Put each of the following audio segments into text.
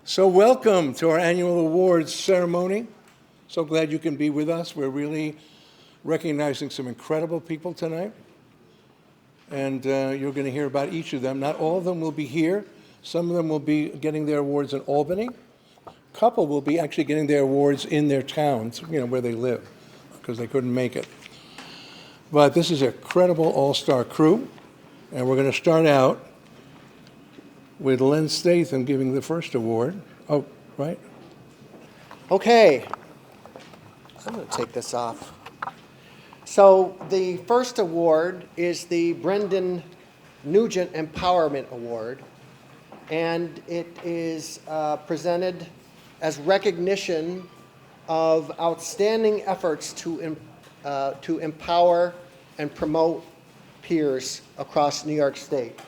So welcome to our annual awards ceremony. So glad you can be with us. We're really recognizing some incredible people tonight. And you're going to hear about each of them. Not all of them will be here. Some of them will be getting their awards in Albany. A couple will be actually getting their awards in their towns, where they live, because they couldn't make it. But this is a credible all-star crew. And we're going to start out with Len Statham giving the first award. Oh, right? Okay, I'm going to take this off. So the first award is the Brendan Nugent Empowerment Award, and it is presented as recognition of outstanding efforts to empower and promote peers across New York State.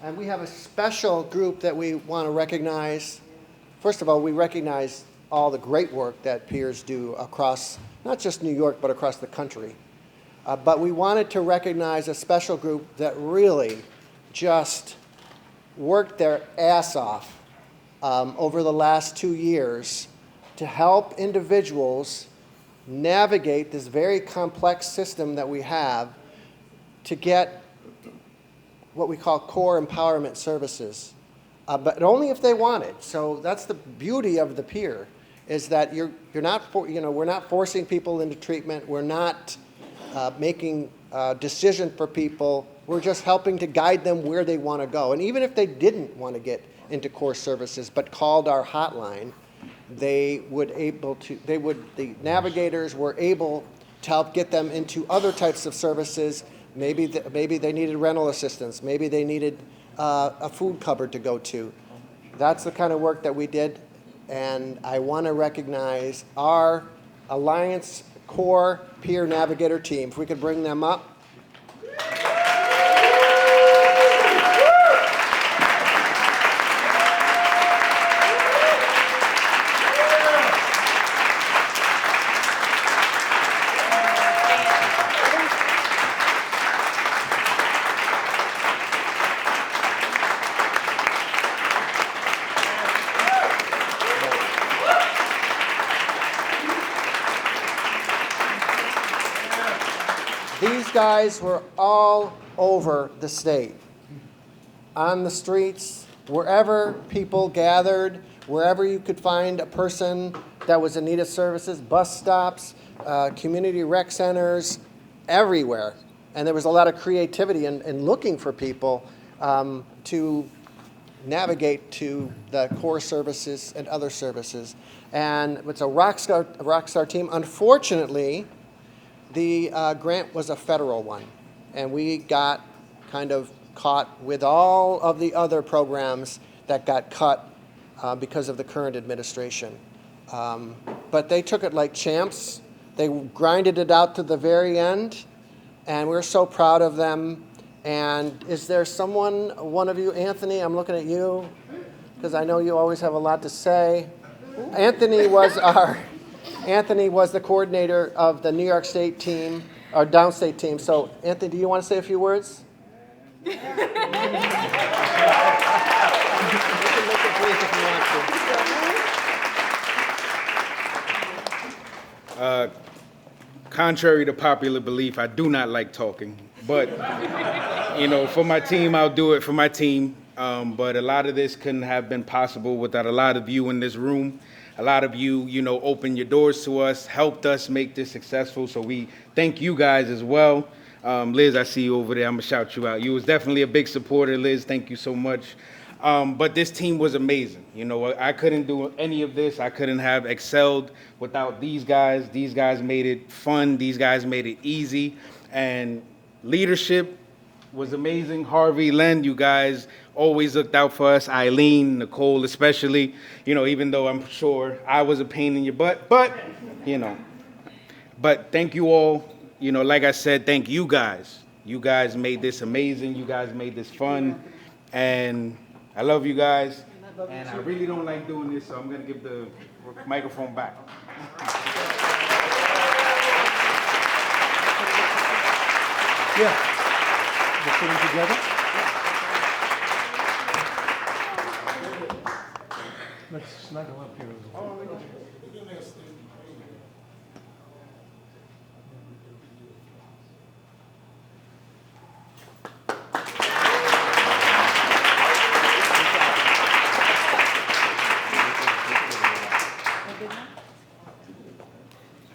And we have a special group that we want to recognize. First of all, we recognize all the great work that peers do across, not just New York, but across the country. But we wanted to recognize a special group that really just worked their ass off over the last 2 years to help individuals navigate this very complex system that we have to get what we call core empowerment services, but only if they want it. So that's the beauty of the peer, is that we're not forcing people into treatment. We're not making a decision for people. We're just helping to guide them where they want to go. And even if they didn't want to get into core services but called our hotline, the navigators were able to help get them into other types of services. Maybe they needed rental assistance. Maybe they needed a food cupboard to go to. That's the kind of work that we did. And I want to recognize our Alliance Core Peer Navigator team. If we could bring them up. These guys were all over the state, on the streets, wherever people gathered, wherever you could find a person that was in need of services, bus stops, community rec centers, everywhere. And there was a lot of creativity in looking for people to navigate to the core services and other services. And it's a rock star team. Unfortunately, the grant was a federal one, and we got kind of caught with all of the other programs that got cut because of the current administration. But they took it like champs. They grinded it out to the very end, and we're so proud of them. And is there one of you, Anthony, I'm looking at you, because I know you always have a lot to say. Anthony was the coordinator of the New York State team, or downstate team. So, Anthony, do you want to say a few words? You can make it brief if you want to. Contrary to popular belief, I do not like talking. But, for my team, I'll do it for my team. But a lot of this couldn't have been possible without a lot of you in this room. A lot of you, opened your doors to us, helped us make this successful. So we thank you guys as well. Liz, I see you over there. I'm going to shout you out. You was definitely a big supporter, Liz. Thank you so much. But this team was amazing. I couldn't do any of this. I couldn't have excelled without these guys. These guys made it fun. These guys made it easy. And leadership was amazing. Harvey, Len, you guys always looked out for us. Eileen, Nicole especially, even though I'm sure I was a pain in your butt, but thank you all. Like I said, thank you guys. You guys made this amazing. You guys made this fun. And I love you guys. And I really don't like doing this, so I'm going to give the microphone back. Yeah. We're sitting together. Let's snuggle up here.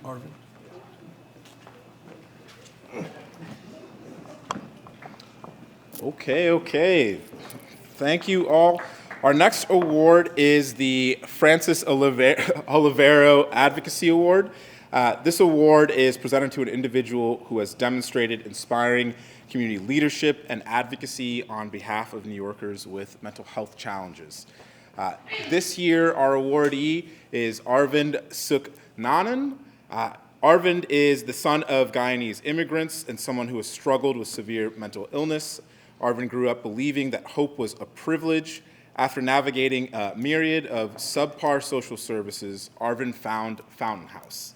Arvin. Okay. Thank you all. Our next award is the Francis Olivero Advocacy Award. This award is presented to an individual who has demonstrated inspiring community leadership and advocacy on behalf of New Yorkers with mental health challenges. This year, our awardee is Arvind Suknanan. Arvind is the son of Guyanese immigrants and someone who has struggled with severe mental illness. Arvind grew up believing that hope was a privilege. After navigating a myriad of subpar social services, Arvind found Fountain House,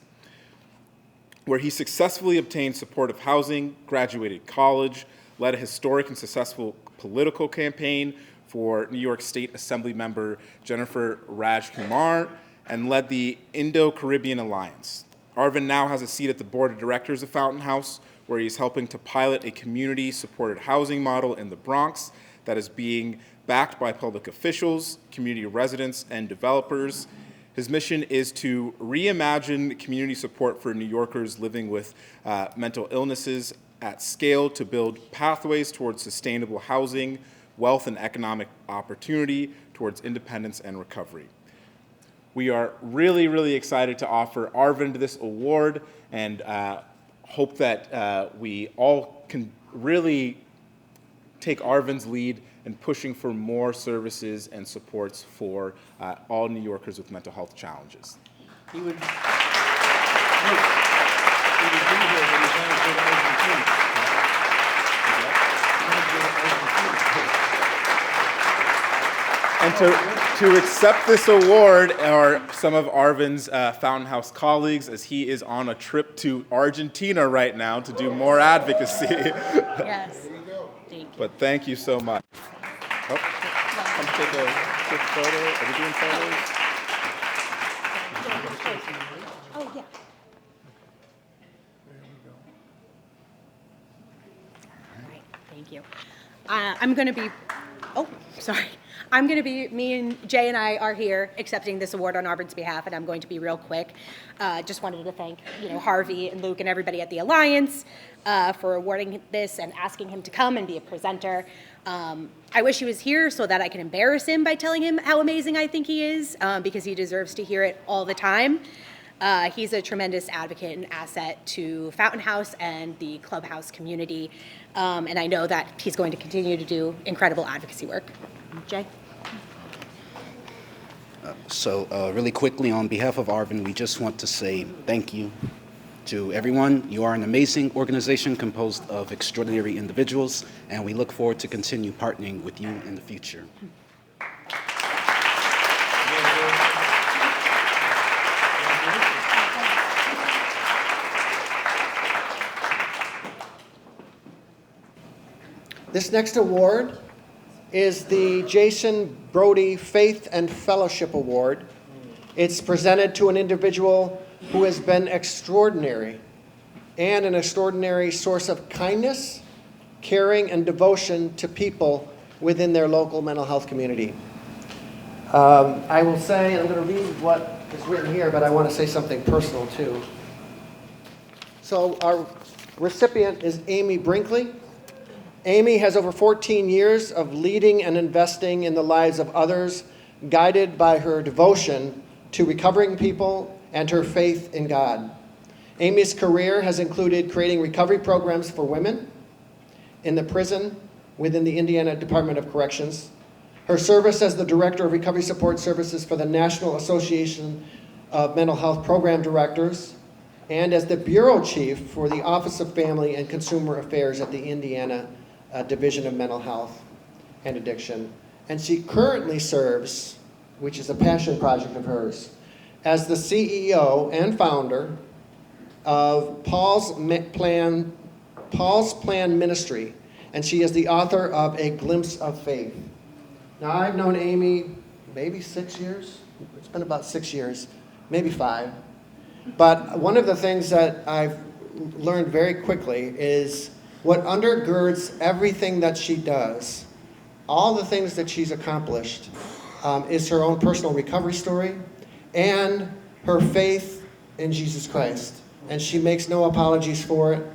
where he successfully obtained supportive housing, graduated college, led a historic and successful political campaign for New York State Assembly member Jennifer Rajkumar, and led the Indo-Caribbean Alliance. Arvind now has a seat at the board of directors of Fountain House, where he's helping to pilot a community-supported housing model in the Bronx that is being backed by public officials, community residents, and developers. His mission is to reimagine community support for New Yorkers living with mental illnesses at scale to build pathways towards sustainable housing, wealth, and economic opportunity towards independence and recovery. We are really, really excited to offer Arvind this award and hope that we all can really take Arvind's lead in pushing for more services and supports for all New Yorkers with mental health challenges. He would be here, but he's on his way to Argentina. And to accept this award are some of Arvind's Fountain House colleagues, as he is on a trip to Argentina right now to do more advocacy. Yes. Thank you. But thank you so much. Oh, come take a quick photo. Are we doing photos? Oh, yeah. All right, thank you. Me and Jay and I are here accepting this award on Arvind's behalf, and I'm going to be real quick. Just wanted to thank, Harvey and Luke and everybody at the Alliance for awarding this and asking him to come and be a presenter. I wish he was here so that I can embarrass him by telling him how amazing I think he is, because he deserves to hear it all the time. He's a tremendous advocate and asset to Fountain House and the Clubhouse community, and I know that he's going to continue to do incredible advocacy work. Jay? So really quickly, on behalf of Arvind, we just want to say thank you to everyone. You are an amazing organization composed of extraordinary individuals, and we look forward to continue partnering with you in the future. This next award is the Jason Brody Faith and Fellowship Award. It's presented to an individual who has been extraordinary and an extraordinary source of kindness, caring, and devotion to people within their local mental health community. I will say, I'm going to read what is written here, but I want to say something personal too. So our recipient is Amy Brinkley. Amy has over 14 years of leading and investing in the lives of others, guided by her devotion to recovering people and her faith in God. Amy's career has included creating recovery programs for women in the prison within the Indiana Department of Corrections, her service as the Director of Recovery Support Services for the National Association of Mental Health Program Directors, and as the Bureau Chief for the Office of Family and Consumer Affairs at the Indiana Division of Mental Health and Addiction. And she currently serves, which is a passion project of hers, as the CEO and founder of Paul's Plan Ministry, and she is the author of A Glimpse of Faith. Now, I've known Amy maybe 6 years. It's been about 6 years, maybe 5. But one of the things that I've learned very quickly is what undergirds everything that she does, all the things that she's accomplished, is her own personal recovery story and her faith in Jesus Christ. And she makes no apologies for it.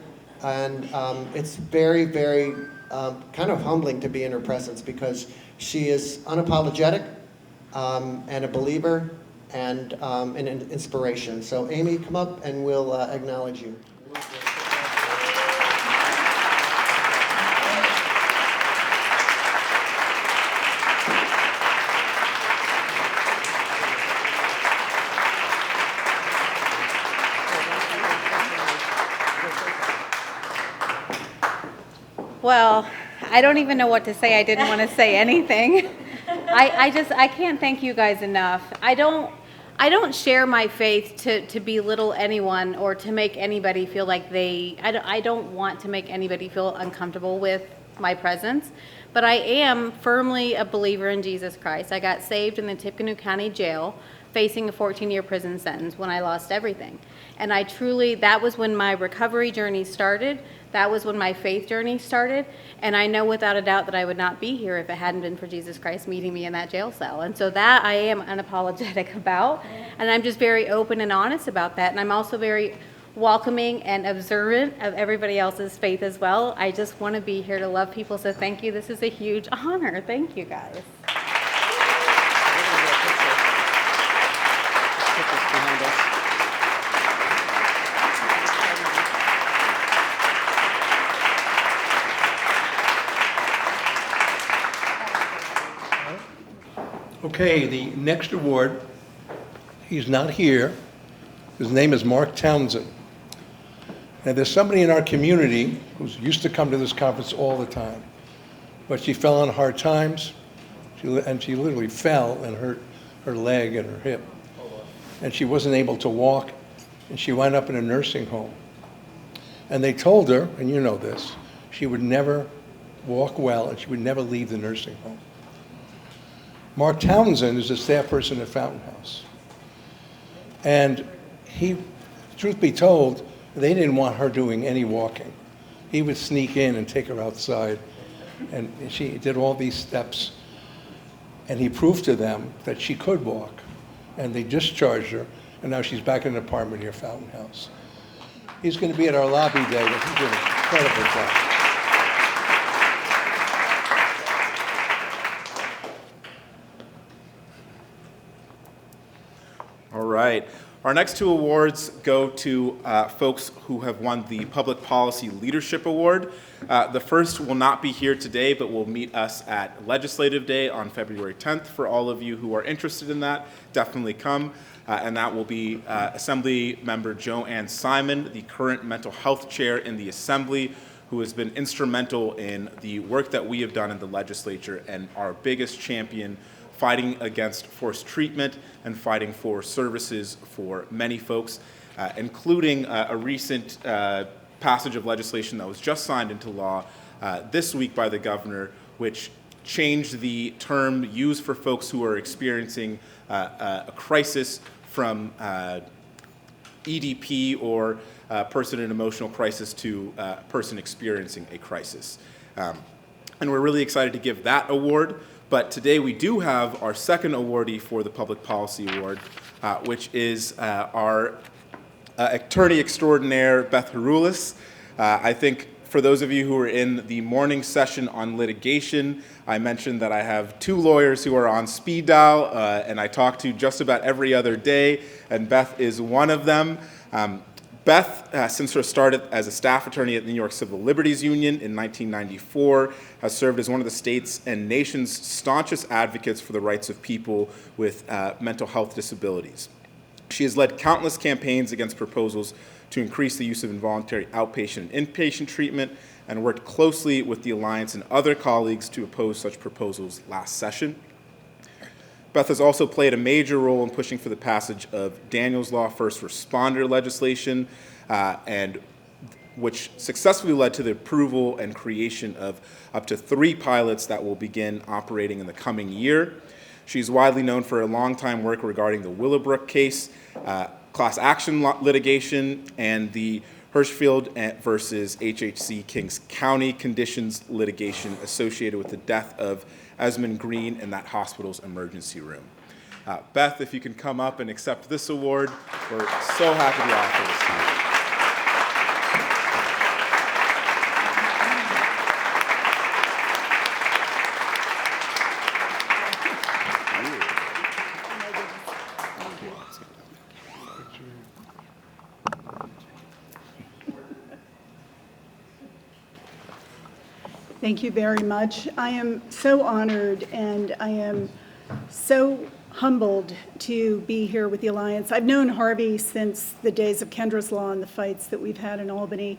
And it's very, very kind of humbling to be in her presence because she is unapologetic and a believer and an inspiration. So Amy, come up and we'll acknowledge you. Well, I don't even know what to say. I didn't want to say anything. I can't thank you guys enough. I don't share my faith to belittle anyone or to make anybody feel like I don't want to make anybody feel uncomfortable with my presence, but I am firmly a believer in Jesus Christ. I got saved in the Tippecanoe County Jail facing a 14-year prison sentence when I lost everything. And that was when my recovery journey started. That was when my faith journey started. And I know without a doubt that I would not be here if it hadn't been for Jesus Christ meeting me in that jail cell. And so that I am unapologetic about. And I'm just very open and honest about that. And I'm also very welcoming and observant of everybody else's faith as well. I just want to be here to love people. So thank you. This is a huge honor. Thank you guys. Okay, the next award, he's not here. His name is Mark Townsend. Now, there's somebody in our community who's used to come to this conference all the time, but she fell on hard times, and she literally fell and hurt her leg and her hip, and she wasn't able to walk, and she wound up in a nursing home. And they told her, and you know this, she would never walk well, and she would never leave the nursing home. Mark Townsend is a staff person at Fountain House. And he, truth be told, they didn't want her doing any walking. He would sneak in and take her outside. And she did all these steps. And he proved to them that she could walk. And they discharged her. And now she's back in an apartment here at Fountain House. He's going to be at our lobby day. But he did an incredible job. All right. Our next 2 awards go to folks who have won the Public Policy Leadership Award. The first will not be here today, but will meet us at Legislative Day on February 10th. For all of you who are interested in that, definitely come. And that will be Assembly Member Joanne Simon, the current Mental Health Chair in the Assembly, who has been instrumental in the work that we have done in the legislature and our biggest champion fighting against forced treatment and fighting for services for many folks, including a recent passage of legislation that was just signed into law this week by the governor, which changed the term used for folks who are experiencing a crisis from EDP or person in emotional crisis to person experiencing a crisis. And we're really excited to give that award. But today we do have our second awardee for the Public Policy Award, which is our attorney extraordinaire, Beth Harulis. I think for those of you who are in the morning session on litigation, I mentioned that I have 2 lawyers who are on speed dial, and I talk to just about every other day, and Beth is one of them. Beth, since her start as a staff attorney at the New York Civil Liberties Union in 1994, has served as one of the state's and nation's staunchest advocates for the rights of people with mental health disabilities. She has led countless campaigns against proposals to increase the use of involuntary outpatient and inpatient treatment, and worked closely with the Alliance and other colleagues to oppose such proposals last session. Beth has also played a major role in pushing for the passage of Daniels Law first responder legislation, and which successfully led to the approval and creation of up to 3 pilots that will begin operating in the coming year. She's widely known for her longtime work regarding the Willowbrook case, class action litigation, and the Hirschfield versus HHC Kings County conditions litigation associated with the death of Esmond Green in that hospital's emergency room. Beth, if you can come up and accept this award, we're so happy to offer this to you. Thank you very much. I am so honored and I am so humbled to be here with the Alliance. I've known Harvey since the days of Kendra's Law and the fights that we've had in Albany.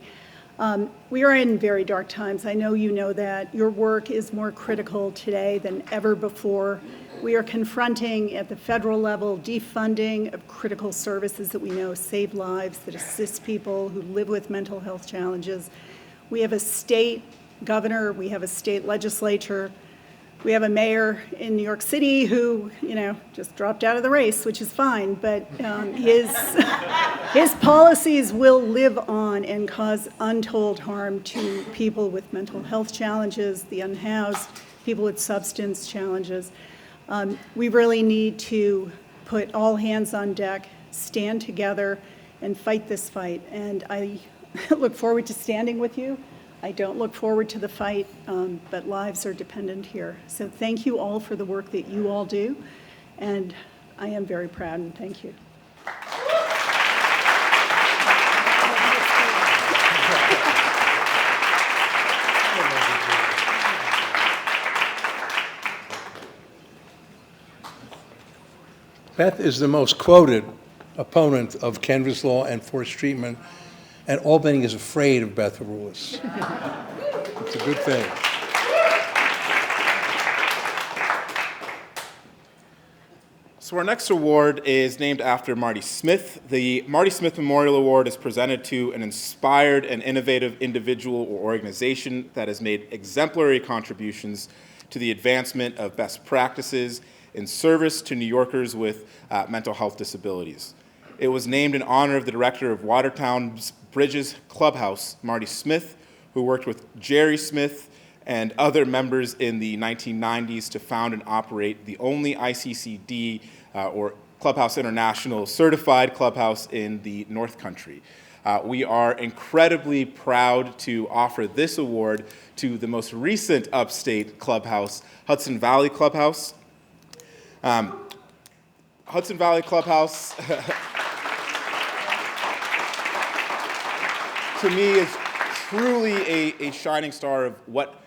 We are in very dark times. I know you know that. Your work is more critical today than ever before. We are confronting at the federal level defunding of critical services that we know save lives, that assist people who live with mental health challenges. We have a state governor, we have a state legislature, we have a mayor in New York City who, just dropped out of the race, which is fine, but his policies will live on and cause untold harm to people with mental health challenges, the unhoused, people with substance challenges. We really need to put all hands on deck, stand together, and fight this fight. And I look forward to standing with you. I don't look forward to the fight, but lives are dependent here. So thank you all for the work that you all do, and I am very proud, and thank you. Beth is the most quoted opponent of Kendra's Law and forced treatment, and Albany is afraid of Beth Arulis. It's a good thing. So our next award is named after Marty Smith. The Marty Smith Memorial Award is presented to an inspired and innovative individual or organization that has made exemplary contributions to the advancement of best practices in service to New Yorkers with mental health disabilities. It was named in honor of the director of Watertown's Bridges Clubhouse, Marty Smith, who worked with Jerry Smith and other members in the 1990s to found and operate the only ICCD or Clubhouse International certified clubhouse in the North Country. We are incredibly proud to offer this award to the most recent upstate clubhouse, Hudson Valley Clubhouse. Hudson Valley Clubhouse to me is truly a shining star of what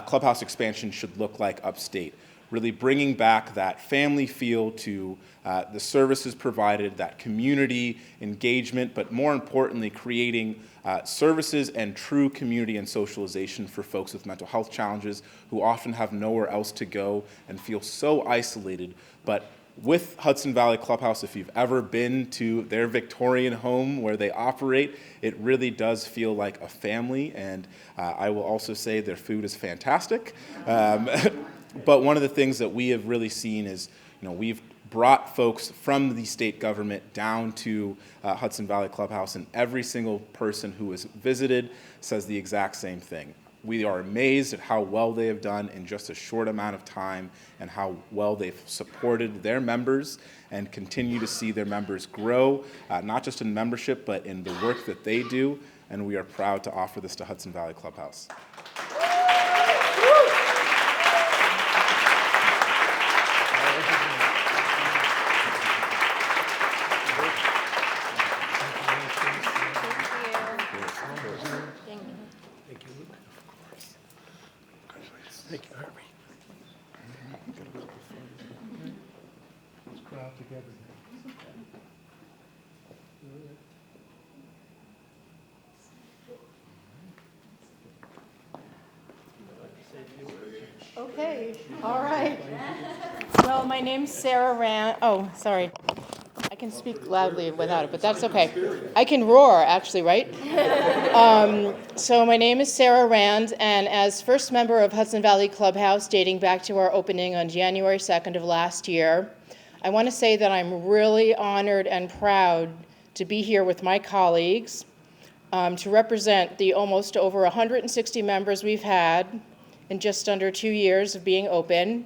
clubhouse expansion should look like upstate, really bringing back that family feel to the services provided, that community engagement, but more importantly, creating services and true community and socialization for folks with mental health challenges who often have nowhere else to go and feel so isolated. But with Hudson Valley Clubhouse, if you've ever been to their Victorian home where they operate, it really does feel like a family, and I will also say their food is fantastic. But one of the things that we have really seen is, we've brought folks from the state government down to Hudson Valley Clubhouse, and every single person who has visited says the exact same thing. We are amazed at how well they have done in just a short amount of time and how well they've supported their members and continue to see their members grow, not just in membership, but in the work that they do. And we are proud to offer this to Hudson Valley Clubhouse. Thank you, Harvey. Let's crowd together. Okay, all right. Well, my name's Sarah Rand. Oh, sorry. I can speak loudly without it, but that's okay. I can roar, actually, right? So my name is Sarah Rand, and as first member of Hudson Valley Clubhouse, dating back to our opening on January 2nd of last year, I want to say that I'm really honored and proud to be here with my colleagues to represent the almost over 160 members we've had in just under 2 years of being open.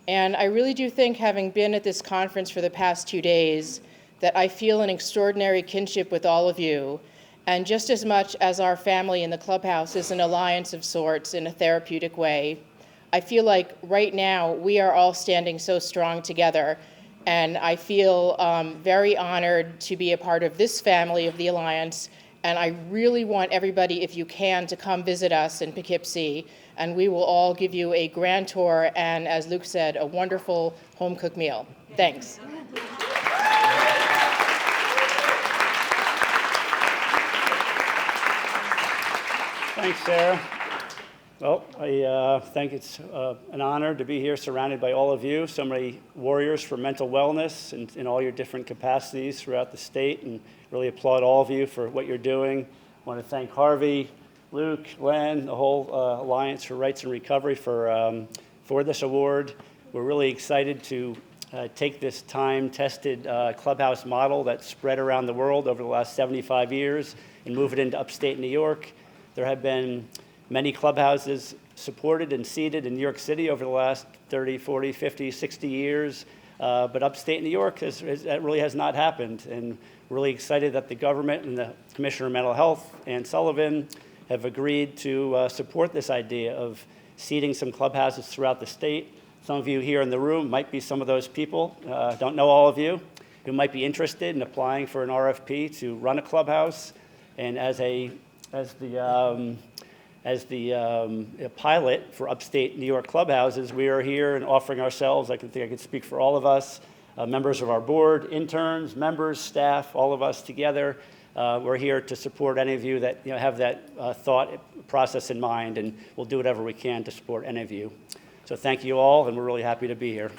And I really do think, having been at this conference for the past 2 days, that I feel an extraordinary kinship with all of you. And just as much as our family in the clubhouse is an alliance of sorts in a therapeutic way, I feel like right now we are all standing so strong together. And I feel very honored to be a part of this family of the Alliance. And I really want everybody, if you can, to come visit us in Poughkeepsie. And we will all give you a grand tour and, as Luke said, a wonderful home-cooked meal. Thanks. Thanks, Sarah. Well, I think it's an honor to be here surrounded by all of you, so many warriors for mental wellness in all your different capacities throughout the state, and really applaud all of you for what you're doing. I want to thank Harvey, Luke, Len, the whole Alliance for Rights and Recovery for this award. We're really excited to take this time-tested clubhouse model that's spread around the world over the last 75 years and move it into upstate New York. There have been many clubhouses supported and seeded in New York City over the last 30, 40, 50, 60 years. But upstate New York, that really has not happened. And really excited that the government and the Commissioner of Mental Health, Ann Sullivan, have agreed to support this idea of seeding some clubhouses throughout the state. Some of you here in the room might be some of those people. Don't know all of you, who might be interested in applying for an RFP to run a clubhouse. And as the pilot for upstate New York clubhouses, we are here and offering ourselves. I think I could speak for all of us, members of our board, interns, members, staff, all of us together. We're here to support any of you that have that thought process in mind, and we'll do whatever we can to support any of you. So thank you all, and we're really happy to be here.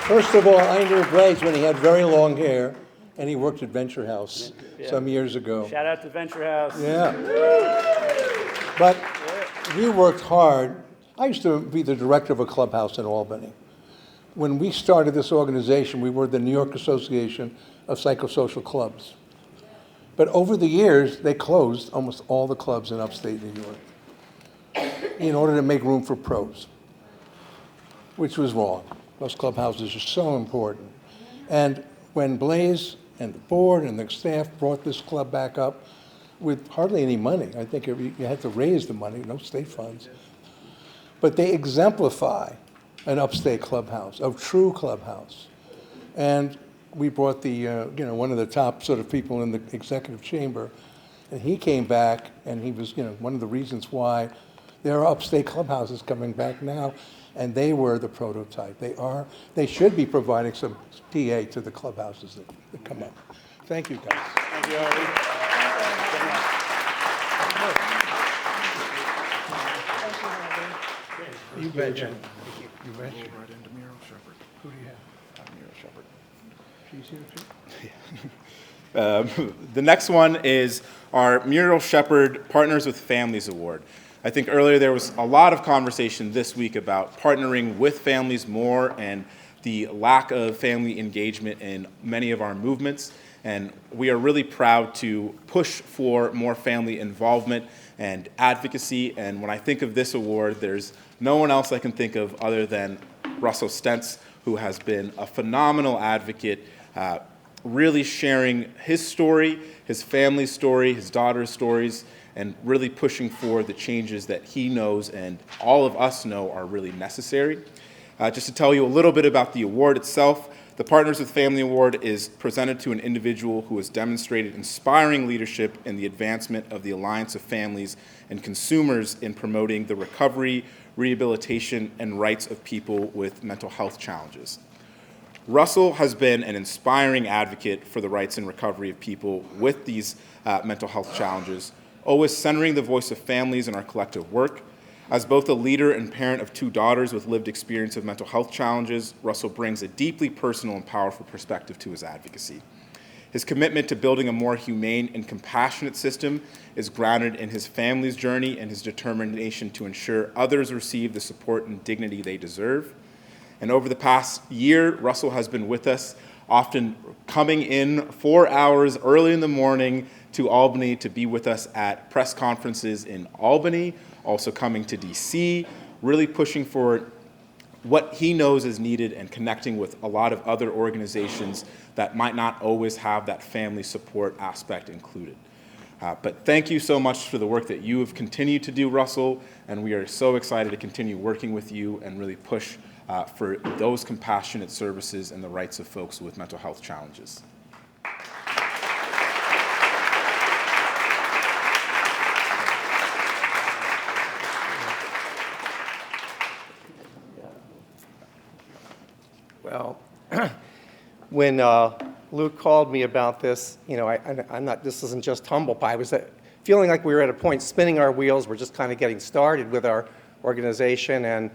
First of all, I knew Blaze when he had very long hair, and he worked at Venture House some years ago. Shout out to Venture House. Yeah. But you worked hard. I used to be the director of a clubhouse in Albany. When we started this organization, we were the New York Association of Psychosocial Clubs. But over the years, they closed almost all the clubs in upstate New York in order to make room for pros, which was wrong. Those clubhouses are so important. And when Blaze and the board and the staff brought this club back up with hardly any money, I think you had to raise the money, no state funds, but they exemplify an upstate clubhouse, a true clubhouse. And we brought the, one of the top sort of people in the executive chamber, and he came back, and he was, one of the reasons why there are upstate clubhouses coming back now, and they were the prototype. They should be providing some PA to the clubhouses that come up. Thank you, guys. Thank you, Harvey. You betcha. You betcha. Who do you have? She's here too? The next one is our Muriel Shepherd Partners with Families Award. I think earlier there was a lot of conversation this week about partnering with families more and the lack of family engagement in many of our movements. And we are really proud to push for more family involvement and advocacy. And when I think of this award, there's no one else I can think of other than Russell Stentz, who has been a phenomenal advocate, really sharing his story, his family's story, his daughter's stories, and really pushing for the changes that he knows and all of us know are really necessary. Just to tell you a little bit about the award itself, the Partners with Family Award is presented to an individual who has demonstrated inspiring leadership in the advancement of the Alliance of Families and Consumers in promoting the recovery, rehabilitation, and rights of people with mental health challenges. Russell has been an inspiring advocate for the rights and recovery of people with these mental health challenges, always centering the voice of families in our collective work. As both a leader and parent of 2 daughters with lived experience of mental health challenges, Russell brings a deeply personal and powerful perspective to his advocacy. His commitment to building a more humane and compassionate system is grounded in his family's journey and his determination to ensure others receive the support and dignity they deserve. And over the past year, Russell has been with us, often coming in 4 hours early in the morning to Albany to be with us at press conferences in Albany, also coming to DC, really pushing for what he knows is needed and connecting with a lot of other organizations that might not always have that family support aspect included. But thank you so much for the work that you have continued to do, Russell, and we are so excited to continue working with you and really push for those compassionate services and the rights of folks with mental health challenges. Well, when Luke called me about this, you know, I'm not, this isn't just humble pie. I was feeling like we were at a point spinning our wheels. We're just kind of getting started with our organization. And,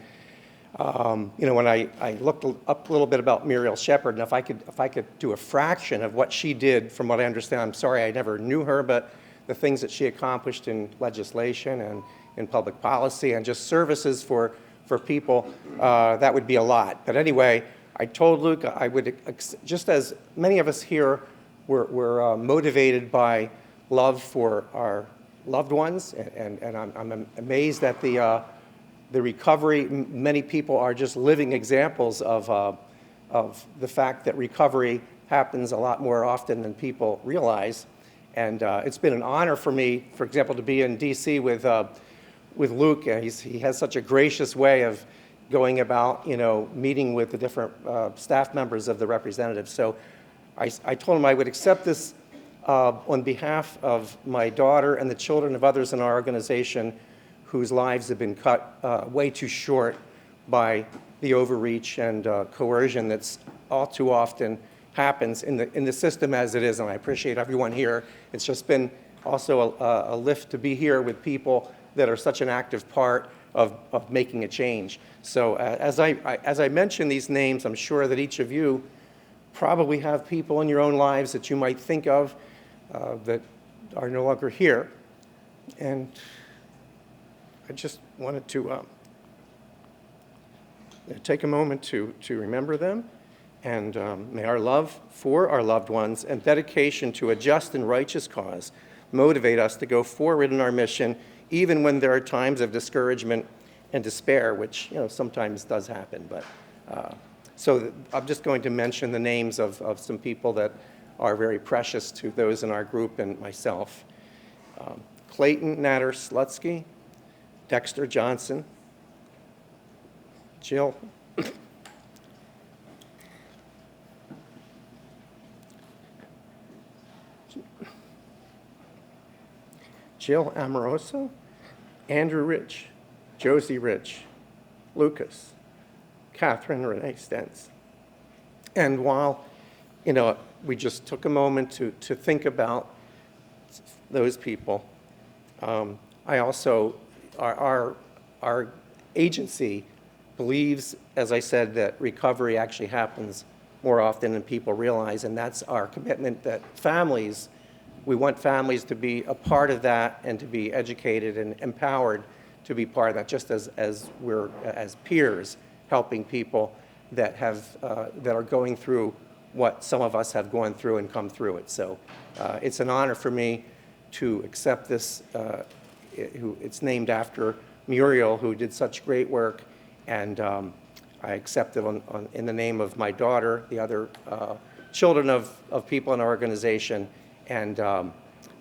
you know, when I looked up a little bit about Muriel Shepherd, and if I could do a fraction of what she did, from what I understand, I'm sorry I never knew her, but the things that she accomplished in legislation and in public policy and just services for people, that would be a lot. But anyway, I told Luke I would, just as many of us here were motivated by love for our loved ones, and I'm amazed at the recovery. Many people are just living examples of the fact that recovery happens a lot more often than people realize. And it's been an honor for me, for example, to be in DC with Luke. He has such a gracious way of going about, you know, meeting with the different staff members of the representatives. So I told him I would accept this on behalf of my daughter and the children of others in our organization whose lives have been cut way too short by the overreach and coercion that's all too often happens in the system as it is. And I appreciate everyone here. It's just been also a lift to be here with people that are such an active part of making a change. So as I mention these names, I'm sure that each of you probably have people in your own lives that you might think of that are no longer here. And I just wanted to take a moment to remember them. And may our love for our loved ones and dedication to a just and righteous cause motivate us to go forward in our mission, even when there are times of discouragement and despair, which, you know, sometimes does happen. But so I'm just going to mention the names of some people that are very precious to those in our group and myself. Clayton Natter Slutsky, Dexter Johnson, Jill Amoroso, Andrew Rich, Josie Rich, Lucas, Catherine Renee Stentz. And while, you know, we just took a moment to think about those people, I also, our agency believes, as I said, that recovery actually happens more often than people realize, and that's our commitment that families, we want families to be a part of that and to be educated and empowered to be part of that, just as we're, as peers, helping people that have, that are going through what some of us have gone through and come through it. So it's an honor for me to accept this. It's named after Muriel, who did such great work, and I accept it in the name of my daughter, the other children of people in our organization, and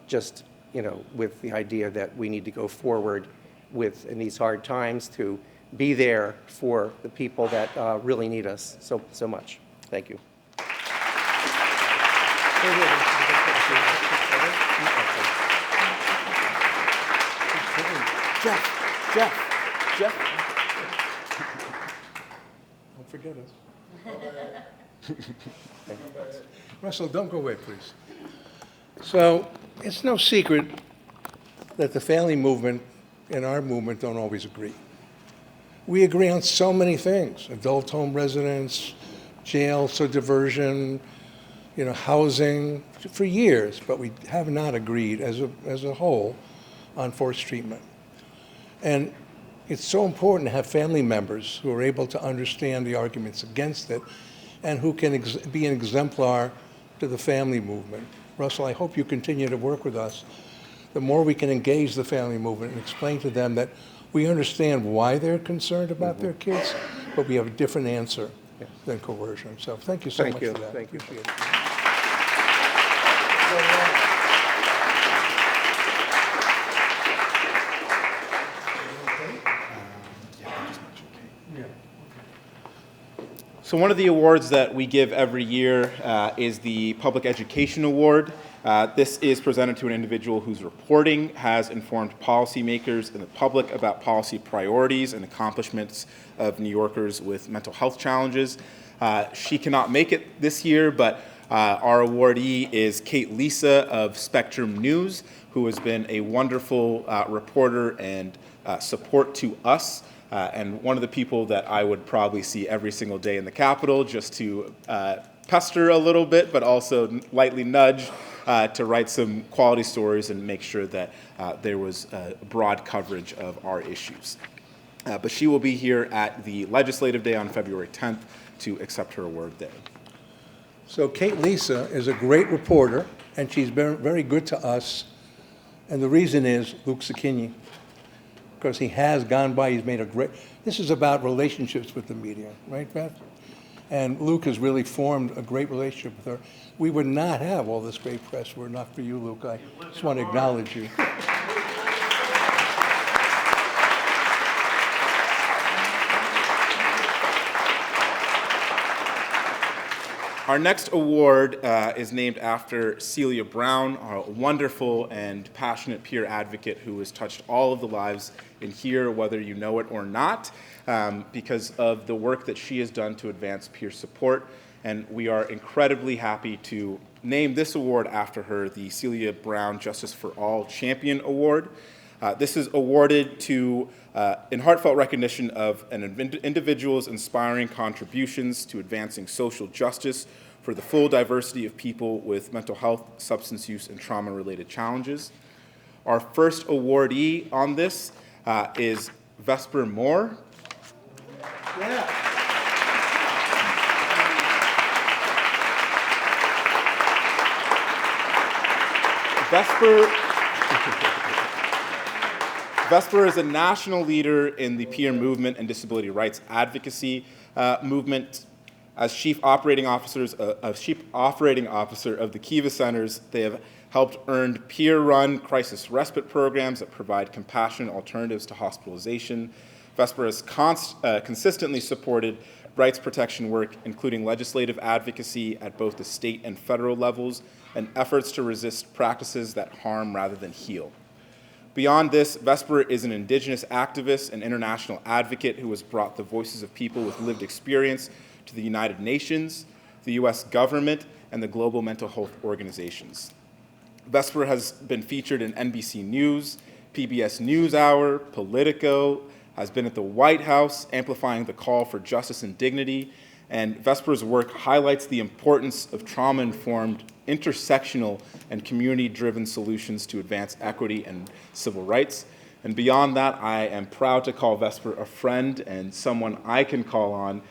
just, you know, with the idea that we need to go forward with, in these hard times, to be there for the people that really need us so much. Thank you. Jeff. Don't forget us. Russell, don't go away, please. So it's no secret that the family movement in our movement don't always agree. We agree on so many things: adult home residence, jail, so diversion, housing, for years, but we have not agreed as a whole on forced treatment. And it's so important to have family members who are able to understand the arguments against it and who can be an exemplar to the family movement. Russell, I hope you continue to work with us. The more we can engage the family movement and explain to them that we understand why they're concerned about their kids, but we have a different answer than coercion. So thank you so much for that. Thank you. Appreciate it. So one of the awards that we give every year is the Public Education Award. This is presented to an individual whose reporting has informed policymakers and the public about policy priorities and accomplishments of New Yorkers with mental health challenges. She cannot make it this year, but our awardee is Kate Lisa of Spectrum News, who has been a wonderful reporter and support to us. And one of the people that I would probably see every single day in the Capitol just to pester a little bit, but also lightly nudge to write some quality stories and make sure that there was broad coverage of our issues. But she will be here at the Legislative Day on February 10th to accept her award there. So Kate Lisa is a great reporter, and she's been very good to us. And the reason is Luke Zucchini, because he has gone by, he's made a great, this is about relationships with the media, right, Beth? And Luke has really formed a great relationship with her. We would not have all this great press were it not for you, Luke. I just want to acknowledge you. Our next award is named after Celia Brown, a wonderful and passionate peer advocate who has touched all of the lives in here, whether you know it or not, because of the work that she has done to advance peer support. And we are incredibly happy to name this award after her, the Celia Brown Justice for All Champion Award. This is awarded to, in heartfelt recognition of an individual's inspiring contributions to advancing social justice for the full diversity of people with mental health, substance use, and trauma-related challenges. Our first awardee on this is Vesper Moore. Vesper is a national leader in the peer movement and disability rights advocacy movement. As chief operating officer of the Kiva Centers, they have helped earn peer-run crisis respite programs that provide compassionate alternatives to hospitalization. Vesper has consistently supported rights protection work, including legislative advocacy at both the state and federal levels, and efforts to resist practices that harm rather than heal. Beyond this, Vesper is an Indigenous activist and international advocate who has brought the voices of people with lived experience to the United Nations, the U.S. government, and the global mental health organizations. Vesper has been featured in NBC News, PBS NewsHour, Politico, has been at the White House, amplifying the call for justice and dignity, and Vesper's work highlights the importance of trauma-informed, intersectional, and community-driven solutions to advance equity and civil rights. And beyond that, I am proud to call Vesper a friend and someone I can call on,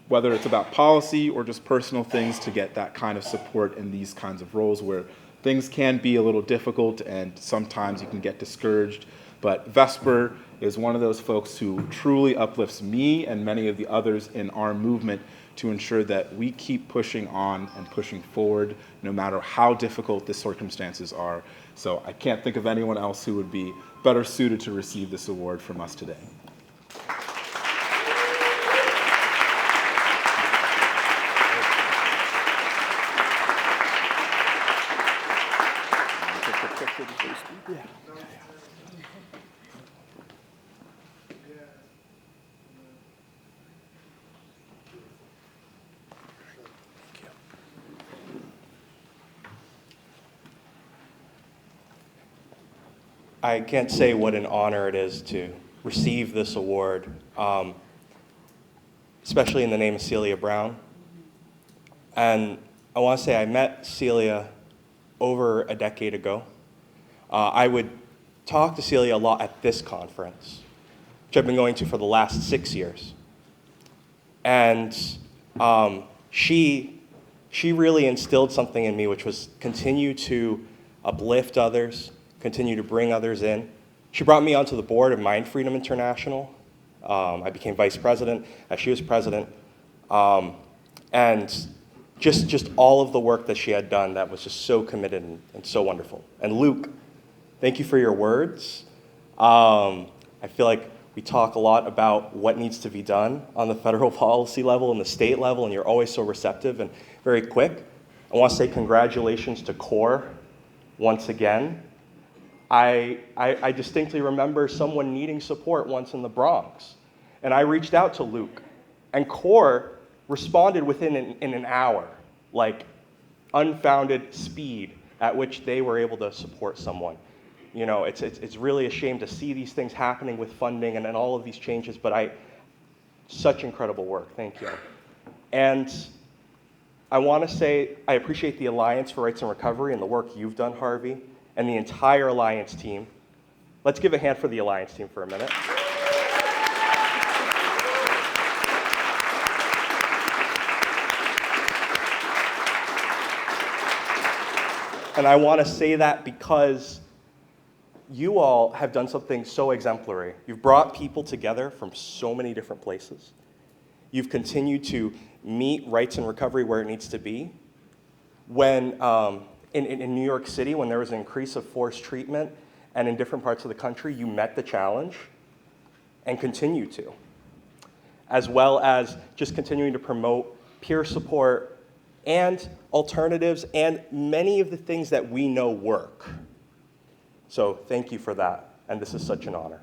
whether it's about policy or just personal things, to get that kind of support in these kinds of roles where things can be a little difficult and sometimes you can get discouraged. But Vesper is one of those folks who truly uplifts me and many of the others in our movement to ensure that we keep pushing on and pushing forward no matter how difficult the circumstances are. So I can't think of anyone else who would be better suited to receive this award from us today. I can't say what an honor it is to receive this award, especially in the name of Celia Brown. And I want to say I met Celia over a decade ago. I would talk to Celia a lot at this conference, which I've been going to for the last 6 years. And she really instilled something in me, which was continue to uplift others, continue to bring others in. She brought me onto the board of Mind Freedom International. I became vice president as she was president. And just all of the work that she had done that was just so committed and so wonderful. And Luke, thank you for your words. I feel like we talk a lot about what needs to be done on the federal policy level and the state level, and you're always so receptive and very quick. I want to say congratulations to CORE once again. I distinctly remember someone needing support once in the Bronx, and I reached out to Luke, and CORE responded within an hour, like unfounded speed at which they were able to support someone. You know, it's really a shame to see these things happening with funding and all of these changes, but such incredible work, thank you. And I want to say I appreciate the Alliance for Rights and Recovery and the work you've done, Harvey, and the entire Alliance team. Let's give a hand for the Alliance team for a minute. And I want to say that because you all have done something so exemplary. You've brought people together from so many different places. You've continued to meet rights and recovery where it needs to be. When in New York City, when there was an increase of forced treatment, and in different parts of the country, you met the challenge and continue to, as well as just continuing to promote peer support and alternatives and many of the things that we know work. So thank you for that, and this is such an honor.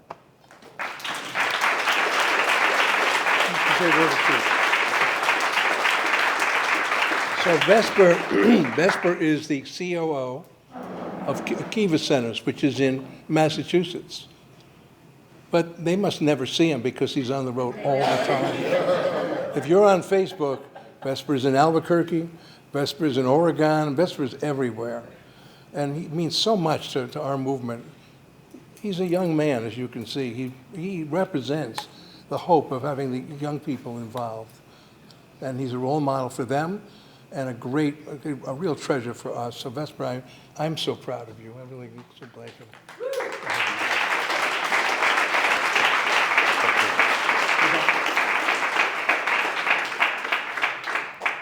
So Vesper is the COO of Kiva Centers, which is in Massachusetts. But they must never see him because he's on the road all the time. If you're on Facebook, Vesper's in Albuquerque, Vesper's in Oregon, Vesper's everywhere. And he means so much to our movement. He's a young man, as you can see. He represents the hope of having the young people involved. And he's a role model for them and a real treasure for us. So Vesper, I'm so proud of you. I'm really so glad you're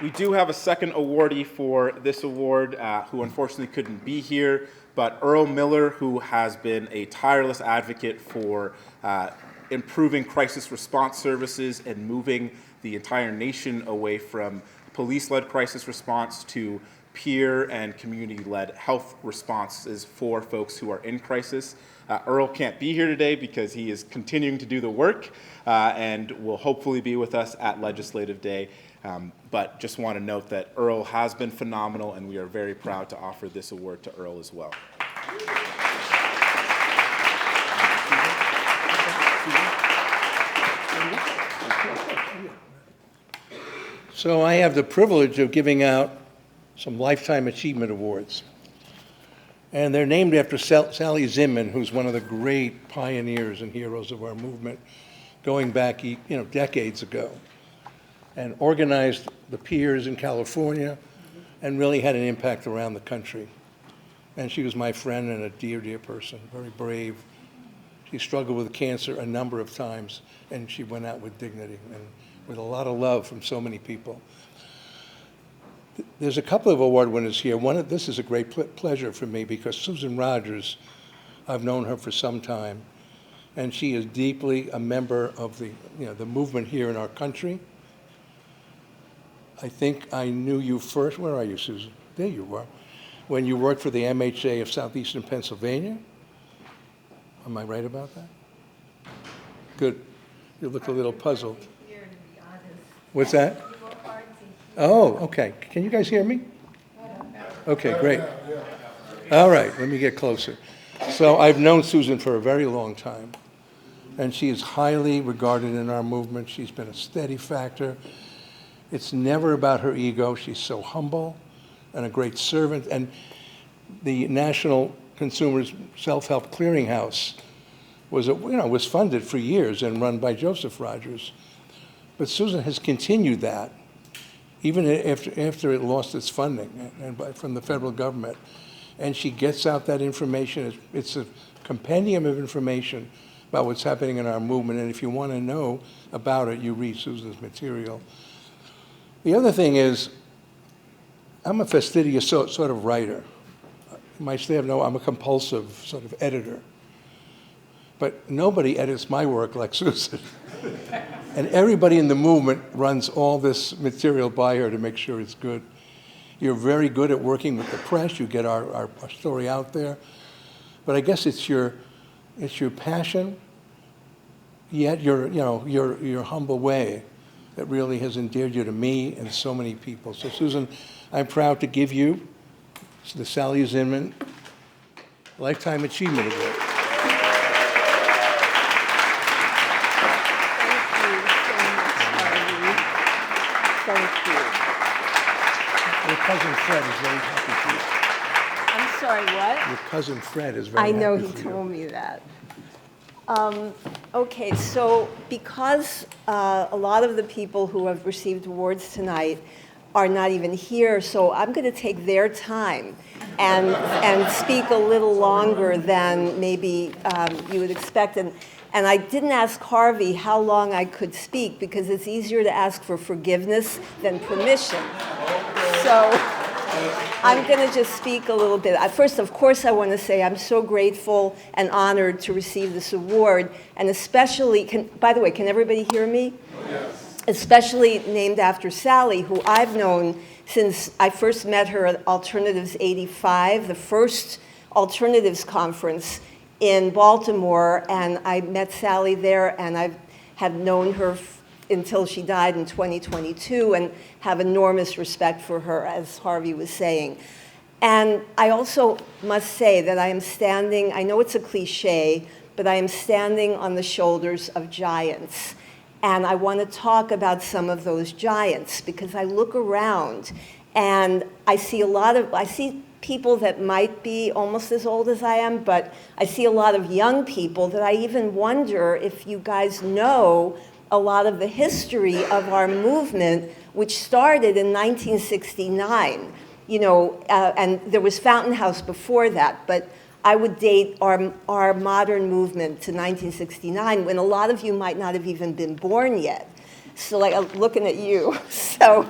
We do have a second awardee for this award who unfortunately couldn't be here, but Earl Miller, who has been a tireless advocate for improving crisis response services and moving the entire nation away from police-led crisis response to peer and community-led health responses for folks who are in crisis. Earl can't be here today because he is continuing to do the work and will hopefully be with us at Legislative Day. But just want to note that Earl has been phenomenal, and we are very proud to offer this award to Earl as well. So I have the privilege of giving out some Lifetime Achievement Awards. And they're named after Sally Zinman, who's one of the great pioneers and heroes of our movement, going back, decades ago, and organized the peers in California and really had an impact around the country. And she was my friend and a dear, dear person, very brave. She struggled with cancer a number of times, and she went out with dignity and with a lot of love from so many people. There's a couple of award winners here. This is a great pleasure for me because Susan Rogers, I've known her for some time, and she is deeply a member of the movement here in our country. I think I knew you first. Where are you, Susan? There you are. When you worked for the MHA of Southeastern Pennsylvania. Am I right about that? Good. You look a little puzzled. What's that? Oh, okay. Can you guys hear me? Okay, great. All right, let me get closer. So I've known Susan for a very long time, and she is highly regarded in our movement. She's been a steady factor. It's never about her ego. She's so humble and a great servant. And the National Consumers Self-Help Clearinghouse was funded for years and run by Joseph Rogers. But Susan has continued that, even after it lost its funding from the federal government. And she gets out that information. It's a compendium of information about what's happening in our movement. And if you want to know about it, you read Susan's material. The other thing is, I'm a fastidious sort of writer. You might say I'm a compulsive sort of editor. But nobody edits my work like Susan. And everybody in the movement runs all this material by her to make sure it's good. You're very good at working with the press. You get our story out there. But I guess it's your passion, yet your humble way that really has endeared you to me and so many people. So Susan, I'm proud to give you the Sally Zinman Lifetime Achievement Award. Your cousin Fred is very happy for you. I'm sorry, what? Your cousin Fred is very I know happy he for you. told me that. Okay, so because a lot of the people who have received awards tonight are not even here, so I'm going to take their time and speak a little longer than maybe you would expect. And I didn't ask Harvey how long I could speak because it's easier to ask for forgiveness than permission. So I'm going to just speak a little bit. First, of course, I want to say I'm so grateful and honored to receive this award, and especially, by the way, can everybody hear me? Yes. Especially named after Sally, who I've known since I first met her at Alternatives 85, the first Alternatives conference in Baltimore, and I met Sally there, and I have known her until she died in 2022 and have enormous respect for her, as Harvey was saying. And I also must say that I am standing, I know it's a cliche, but I am standing on the shoulders of giants. And I want to talk about some of those giants because I look around and I see people that might be almost as old as I am, but I see a lot of young people that I even wonder if you guys know a lot of the history of our movement, which started in 1969, and there was Fountain House before that, but I would date our modern movement to 1969, when a lot of you might not have even been born yet. So, like, I'm looking at you. So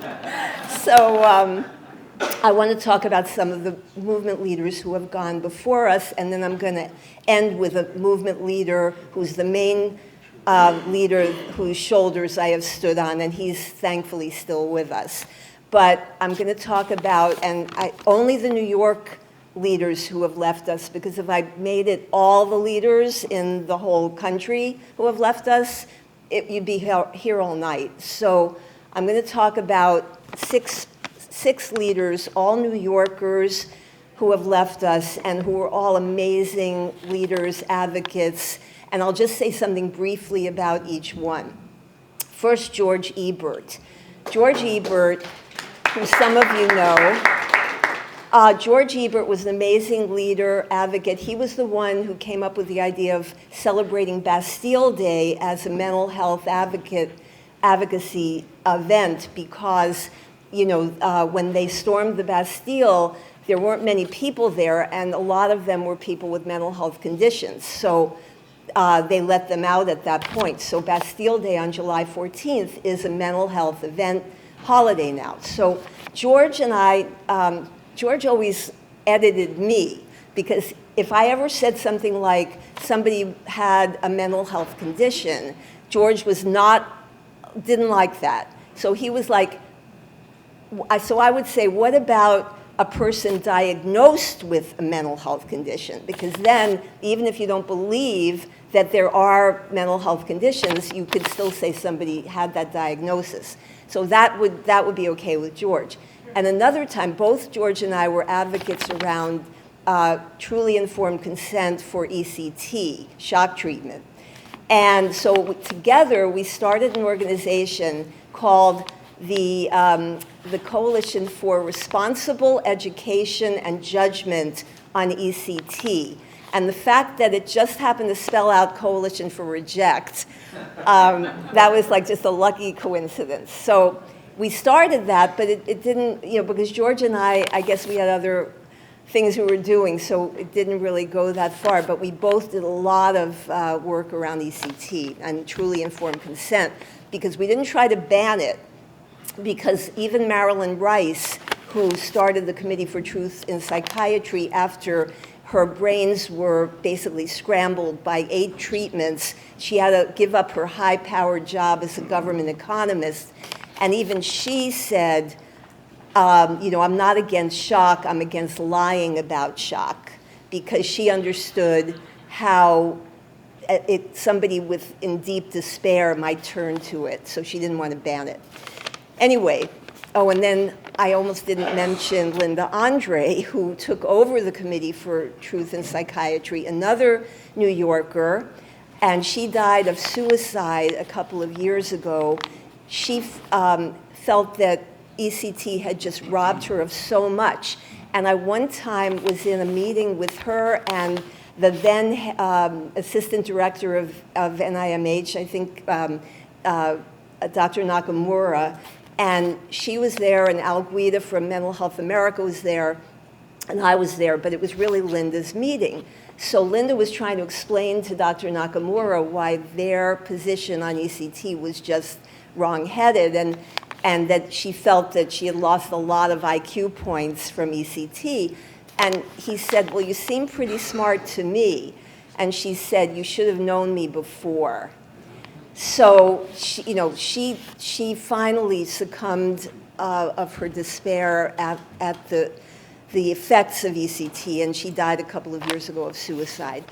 I want to talk about some of the movement leaders who have gone before us, and then I'm going to end with a movement leader who's the main leader whose shoulders I have stood on, and he's thankfully still with us. But I'm going to talk about, only the New York leaders who have left us, because if I made it all the leaders in the whole country who have left us, you'd be here all night. So I'm going to talk about six leaders, all New Yorkers who have left us and who are all amazing leaders, advocates, and I'll just say something briefly about each one. First, George Ebert. George Ebert, who some of you know, George Ebert was an amazing leader, advocate. He was the one who came up with the idea of celebrating Bastille Day as a mental health advocacy event because, when they stormed the Bastille, there weren't many people there, and a lot of them were people with mental health conditions. So they let them out at that point. So Bastille Day on July 14th is a mental health event holiday now. So George and George always edited me, because if I ever said something like somebody had a mental health condition, George didn't like that. So he was like, so I would say, what about a person diagnosed with a mental health condition? Because then, even if you don't believe that there are mental health conditions, you could still say somebody had that diagnosis. So that would be okay with George. And another time, both George and I were advocates around truly informed consent for ECT, shock treatment. And so together we started an organization called the Coalition for Responsible Education and Judgment on ECT. And the fact that it just happened to spell out Coalition for Reject, that was like just a lucky coincidence. So we started that, but it didn't, because George and I guess we had other things we were doing, so it didn't really go that far. But we both did a lot of work around ECT and truly informed consent, because we didn't try to ban it, because even Marilyn Rice, who started the Committee for Truth in Psychiatry after her brains were basically scrambled by 8 treatments, she had to give up her high-powered job as a government economist. And even she said, I'm not against shock, I'm against lying about shock, because she understood how somebody in deep despair might turn to it, so she didn't want to ban it. Anyway, and then I almost didn't mention Linda Andre, who took over the Committee for Truth in Psychiatry, another New Yorker, and she died of suicide a couple of years ago. She felt that ECT had just robbed her of so much. And I one time was in a meeting with her and the then assistant director of NIMH, I think Dr. Nakamura, and she was there, and Al Guida from Mental Health America was there, and I was there, but it was really Linda's meeting. So Linda was trying to explain to Dr. Nakamura why their position on ECT was just wrong-headed, and that she felt that she had lost a lot of IQ points from ECT. And he said, well, you seem pretty smart to me. And she said, you should have known me before. So she finally succumbed of her despair at the effects of ECT, and she died a couple of years ago of suicide.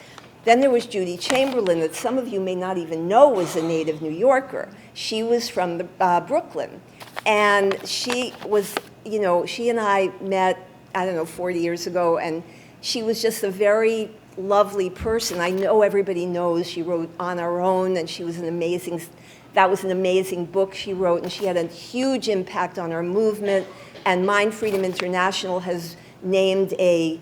Then there was Judy Chamberlain, that some of you may not even know was a native New Yorker. She was from Brooklyn, and she was, she and I met, 40 years ago, and she was just a very lovely person. I know everybody knows she wrote On Our Own, and that was an amazing book she wrote, and she had a huge impact on our movement, and Mind Freedom International has named a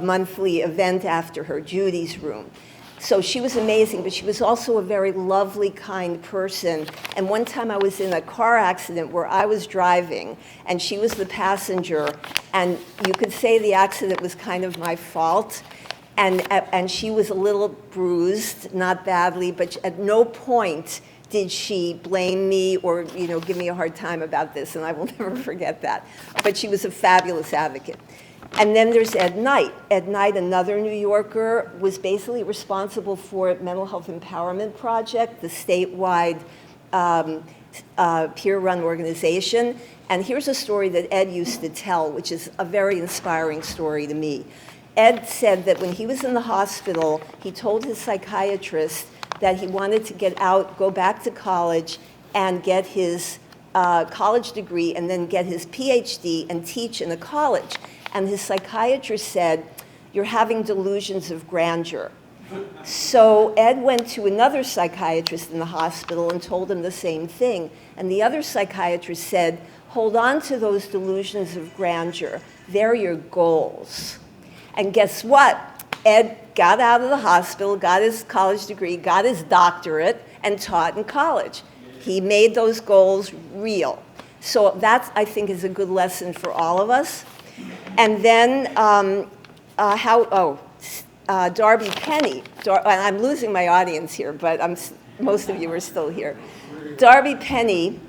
monthly event after her, Judy's Room. So she was amazing, but she was also a very lovely, kind person. And one time I was in a car accident where I was driving, and she was the passenger, and you could say the accident was kind of my fault. And she was a little bruised, not badly, but at no point did she blame me or give me a hard time about this, and I will never forget that. But she was a fabulous advocate. And then there's Ed Knight. Ed Knight, another New Yorker, was basically responsible for Mental Health Empowerment Project, the statewide peer-run organization. And here's a story that Ed used to tell, which is a very inspiring story to me. Ed said that when he was in the hospital, he told his psychiatrist that he wanted to get out, go back to college, and get his college degree, and then get his PhD and teach in a college. And his psychiatrist said, you're having delusions of grandeur. So Ed went to another psychiatrist in the hospital and told him the same thing. And the other psychiatrist said, hold on to those delusions of grandeur. They're your goals. And guess what? Ed got out of the hospital, got his college degree, got his doctorate, and taught in college. He made those goals real. So that, I think, is a good lesson for all of us. And then Darby Penny. I'm losing my audience here, but most of you are still here. Darby Penny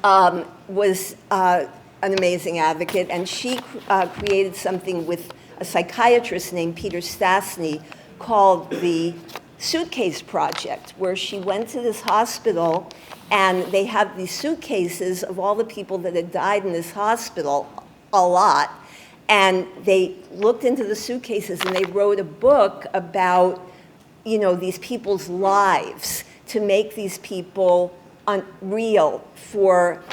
was an amazing advocate, and she created something with a psychiatrist named Peter Stastny called the Suitcase Project, where she went to this hospital, and they had these suitcases of all the people that had died in this hospital, a lot, and they looked into the suitcases and they wrote a book about, these people's lives to make these people real for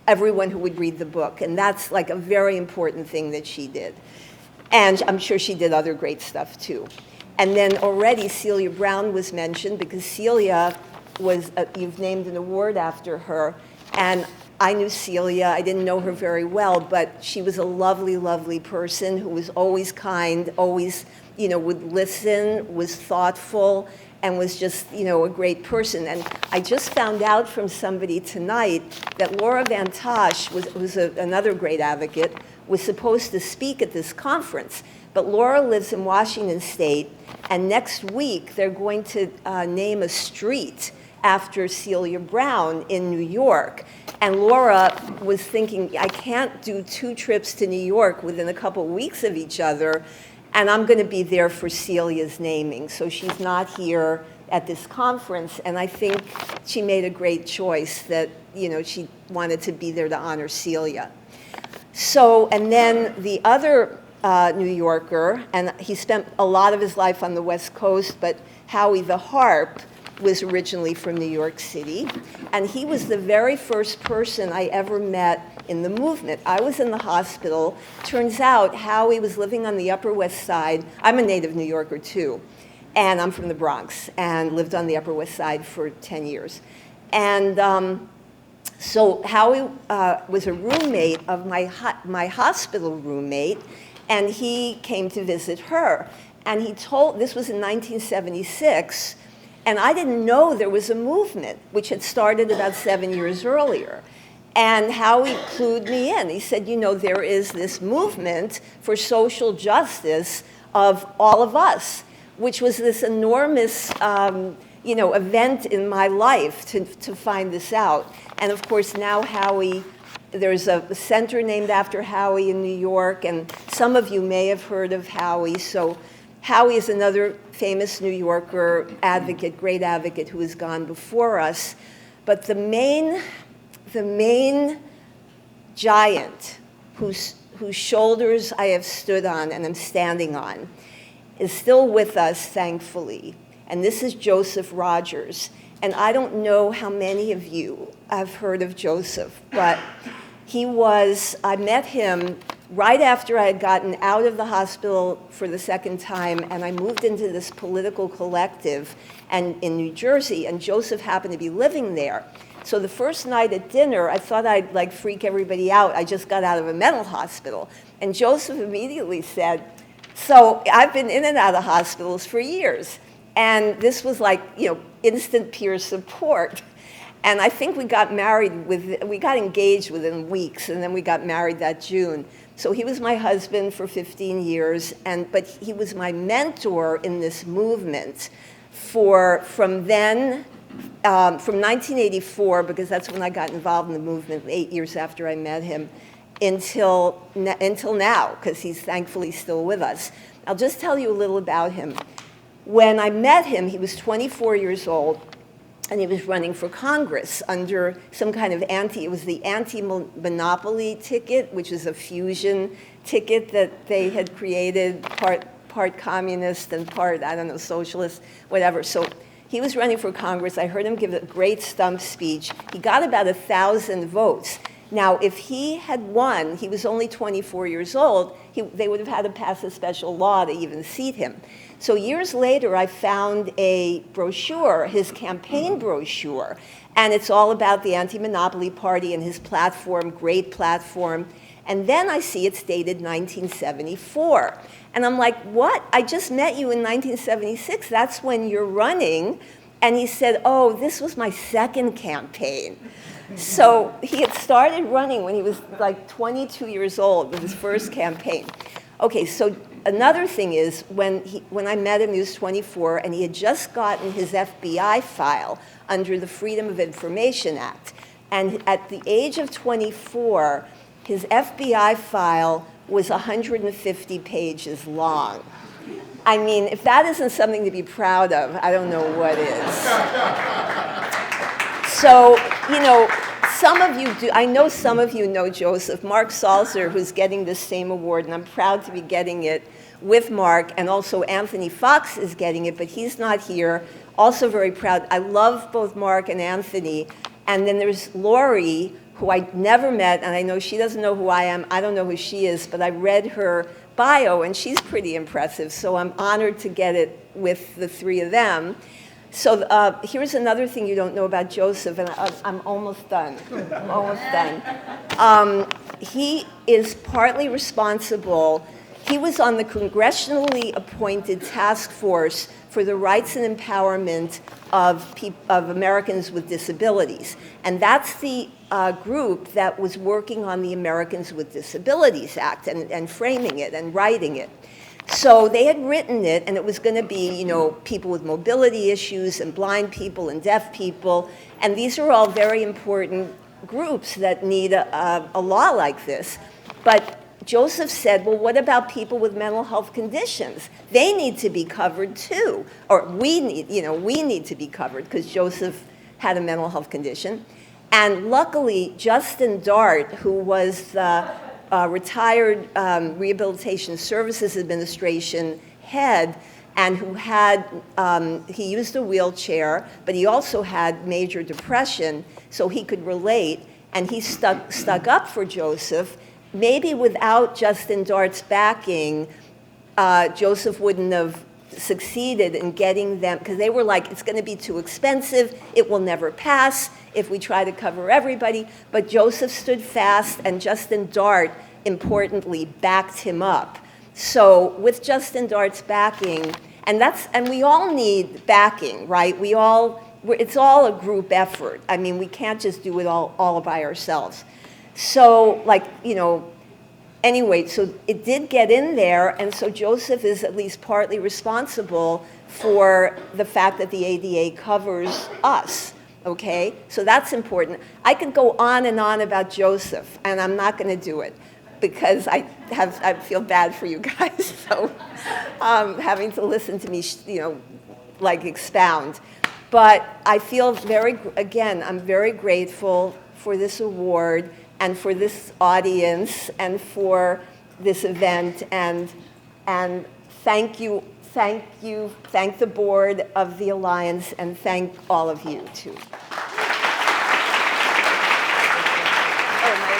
everyone who would read the book. And that's like a very important thing that she did. And I'm sure she did other great stuff too. And then already Celia Brown was mentioned, because Celia was, you've named an award after her. And I knew Celia. I didn't know her very well, but she was a lovely, lovely person who was always kind, always, would listen, was thoughtful, and was just, a great person. And I just found out from somebody tonight that Laura Van Tosh was another great advocate, was supposed to speak at this conference. But Laura lives in Washington State, and next week they're going to name a street after Celia Brown in New York. And Laura was thinking, I can't do 2 trips to New York within a couple weeks of each other, and I'm going to be there for Celia's naming. So she's not here at this conference, and I think she made a great choice that, she wanted to be there to honor Celia. So, and then the other New Yorker, and he spent a lot of his life on the West Coast, but Howie the Harp was originally from New York City, and he was the very first person I ever met in the movement. I was in the hospital. Turns out Howie was living on the Upper West Side. I'm a native New Yorker too, and I'm from the Bronx, and lived on the Upper West Side for 10 years. And so Howie was a roommate of my hospital roommate, and he came to visit her. And he told, this was in 1976, and I didn't know there was a movement, which had started about 7 years earlier. And Howie clued me in. He said, there is this movement for social justice of all of us, which was this enormous, event in my life to find this out. And of course, now Howie, there's a center named after Howie in New York, and some of you may have heard of Howie. So Howie is another famous New Yorker advocate, great advocate, who has gone before us. But the main giant whose shoulders I have stood on and am standing on is still with us, thankfully. And this is Joseph Rogers. And I don't know how many of you have heard of Joseph, but I met him right after I had gotten out of the hospital for the second time, and I moved into this political collective in New Jersey, and Joseph happened to be living there. So the first night at dinner, I thought I'd freak everybody out. I just got out of a mental hospital. And Joseph immediately said, so I've been in and out of hospitals for years. And this was instant peer support. And I think we got engaged within weeks, and then we got married that June. So he was my husband for 15 years, but he was my mentor in this movement from 1984, because that's when I got involved in the movement, 8 years after I met him, until now, because he's thankfully still with us. I'll just tell you a little about him. When I met him, he was 24 years old, and he was running for Congress under some kind of it was the anti-monopoly ticket, which is a fusion ticket that they had created, part communist and part, socialist, whatever. So he was running for Congress. I heard him give a great stump speech. He got about 1,000 votes. Now, if he had won, he was only 24 years old, they would have had to pass a special law to even seat him. So years later, I found a brochure, his campaign brochure, and it's all about the Anti-Monopoly Party and his platform, great platform. And then I see it's dated 1974. And I'm like, what? I just met you in 1976. That's when you're running. And he said, oh, this was my second campaign. So he had started running when he was 22 years old with his first campaign. Okay, so another thing is, when I met him, he was 24, and he had just gotten his FBI file under the Freedom of Information Act. And at the age of 24, his FBI file was 150 pages long. I mean, if that isn't something to be proud of, I don't know what is. So, some of you do. I know some of you know Joseph. Mark Salzer, who's getting this same award, and I'm proud to be getting it with Mark, and also Anthony Fox is getting it, but he's not here. Also very proud. I love both Mark and Anthony. And then there's Lori, who I never met, and I know she doesn't know who I am. I don't know who she is, but I read her bio, and she's pretty impressive, so I'm honored to get it with the three of them. So here's another thing you don't know about Joseph, and I'm almost done. Almost done. He is partly responsible. He was on the congressionally appointed task force for the rights and empowerment of Americans with disabilities. And that's the group that was working on the Americans with Disabilities Act and framing it and writing it. So they had written it, and it was going to be, you know, people with mobility issues and blind people and deaf people. And these are all very important groups that need a law like this. But Joseph said, well, what about people with mental health conditions? They need to be covered too. Or we need to be covered because Joseph had a mental health condition. And luckily, Justin Dart, who was the retired Rehabilitation Services Administration head, and who had, he used a wheelchair, but he also had major depression, so he could relate, and he stuck up for Joseph. Maybe without Justin Dart's backing, Joseph wouldn't have succeeded in getting them, because they were like, it's going to be too expensive, it will never pass if we try to cover everybody. But Joseph stood fast, and Justin Dart, importantly, backed him up. So with Justin Dart's backing, and we all need backing, right? It's all a group effort. I mean, we can't just do it all by ourselves. So, anyway, so it did get in there, and so Joseph is at least partly responsible for the fact that the ADA covers us, okay? So that's important. I could go on and on about Joseph, and I'm not going to do it because I feel bad for you guys, so having to listen to me, expound. But I feel I'm very grateful for this award and for this audience and for this event, and thank you, thank the board of the Alliance, and thank all of you too. Oh my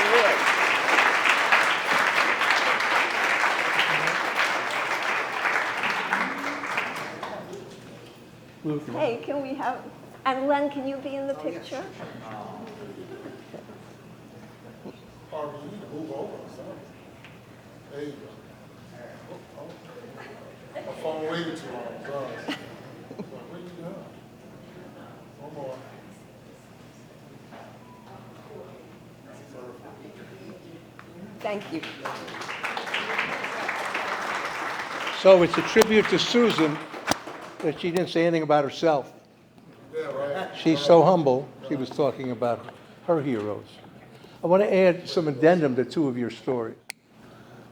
Lord. Hey, can we have, and Len, can you be in the picture? Barbara, you need to move over or something. There you go. My phone waited too long. Sorry. What are you doing? One more. Thank you. So it's a tribute to Susan that she didn't say anything about herself. Yeah, right. She's so humble, she was talking about her heroes. I want to add some addendum to two of your stories.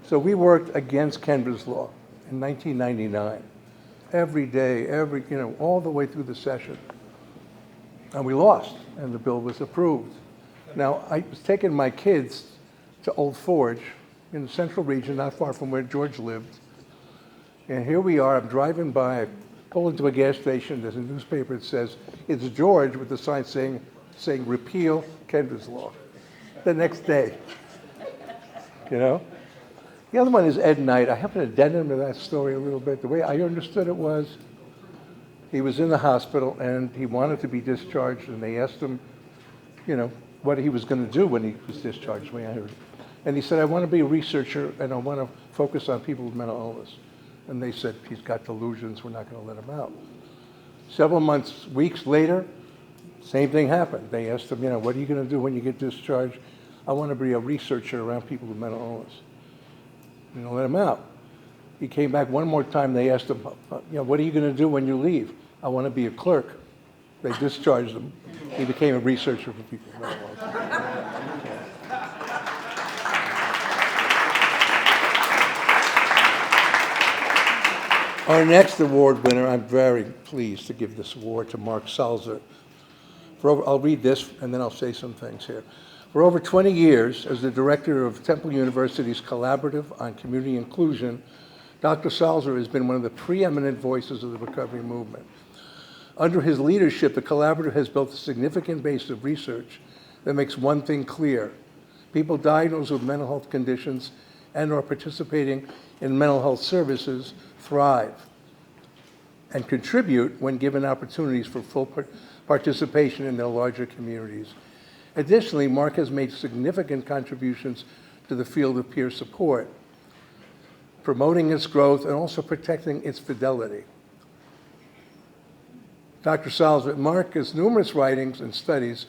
So we worked against Kendra's law in 1999. Every day, all the way through the session. And we lost, and the bill was approved. Now, I was taking my kids to Old Forge in the central region, not far from where George lived. And here we are, I'm driving by, I pull into a gas station, there's a newspaper that says, it's George, with the sign saying repeal Kendra's law. The next day, The other one is Ed Knight. I have an addendum to that story a little bit. The way I understood it was, he was in the hospital and he wanted to be discharged, and they asked him, what he was going to do when he was discharged, the way I heard it. And he said, I want to be a researcher and I want to focus on people with mental illness. And they said, he's got delusions, we're not going to let him out. Several weeks later, same thing happened. They asked him, what are you going to do when you get discharged? I want to be a researcher around people with mental illness. Let him out. He came back one more time. They asked him, what are you going to do when you leave? I want to be a clerk. They discharged him. He became a researcher for people with mental illness. Our next award winner, I'm very pleased to give this award to Mark Salzer. I'll read this and then I'll say some things here. For over 20 years, as the director of Temple University's Collaborative on Community Inclusion, Dr. Salzer has been one of the preeminent voices of the recovery movement. Under his leadership, the Collaborative has built a significant base of research that makes one thing clear. People diagnosed with mental health conditions and/or participating in mental health services thrive and contribute when given opportunities for full participation in their larger communities. Additionally, Mark has made significant contributions to the field of peer support, promoting its growth and also protecting its fidelity. Dr. Salzman, Mark's numerous writings and studies,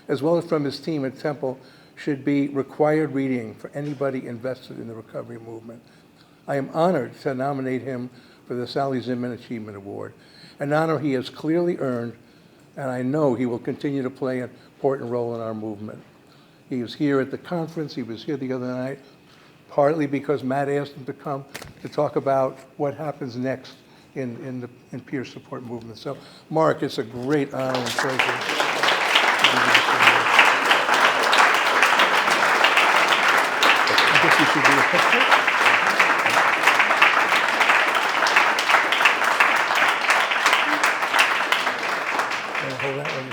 as well as from his team at Temple, should be required reading for anybody invested in the recovery movement. I am honored to nominate him for the Sally Zinman Achievement Award, an honor he has clearly earned, and I know he will continue to play an important role in our movement. He was here at the conference, he was here the other night, partly because Matt asked him to come to talk about what happens next in peer support movement. So, Mark, it's a great honor and pleasure. I guess we should do a picture. Hold that one.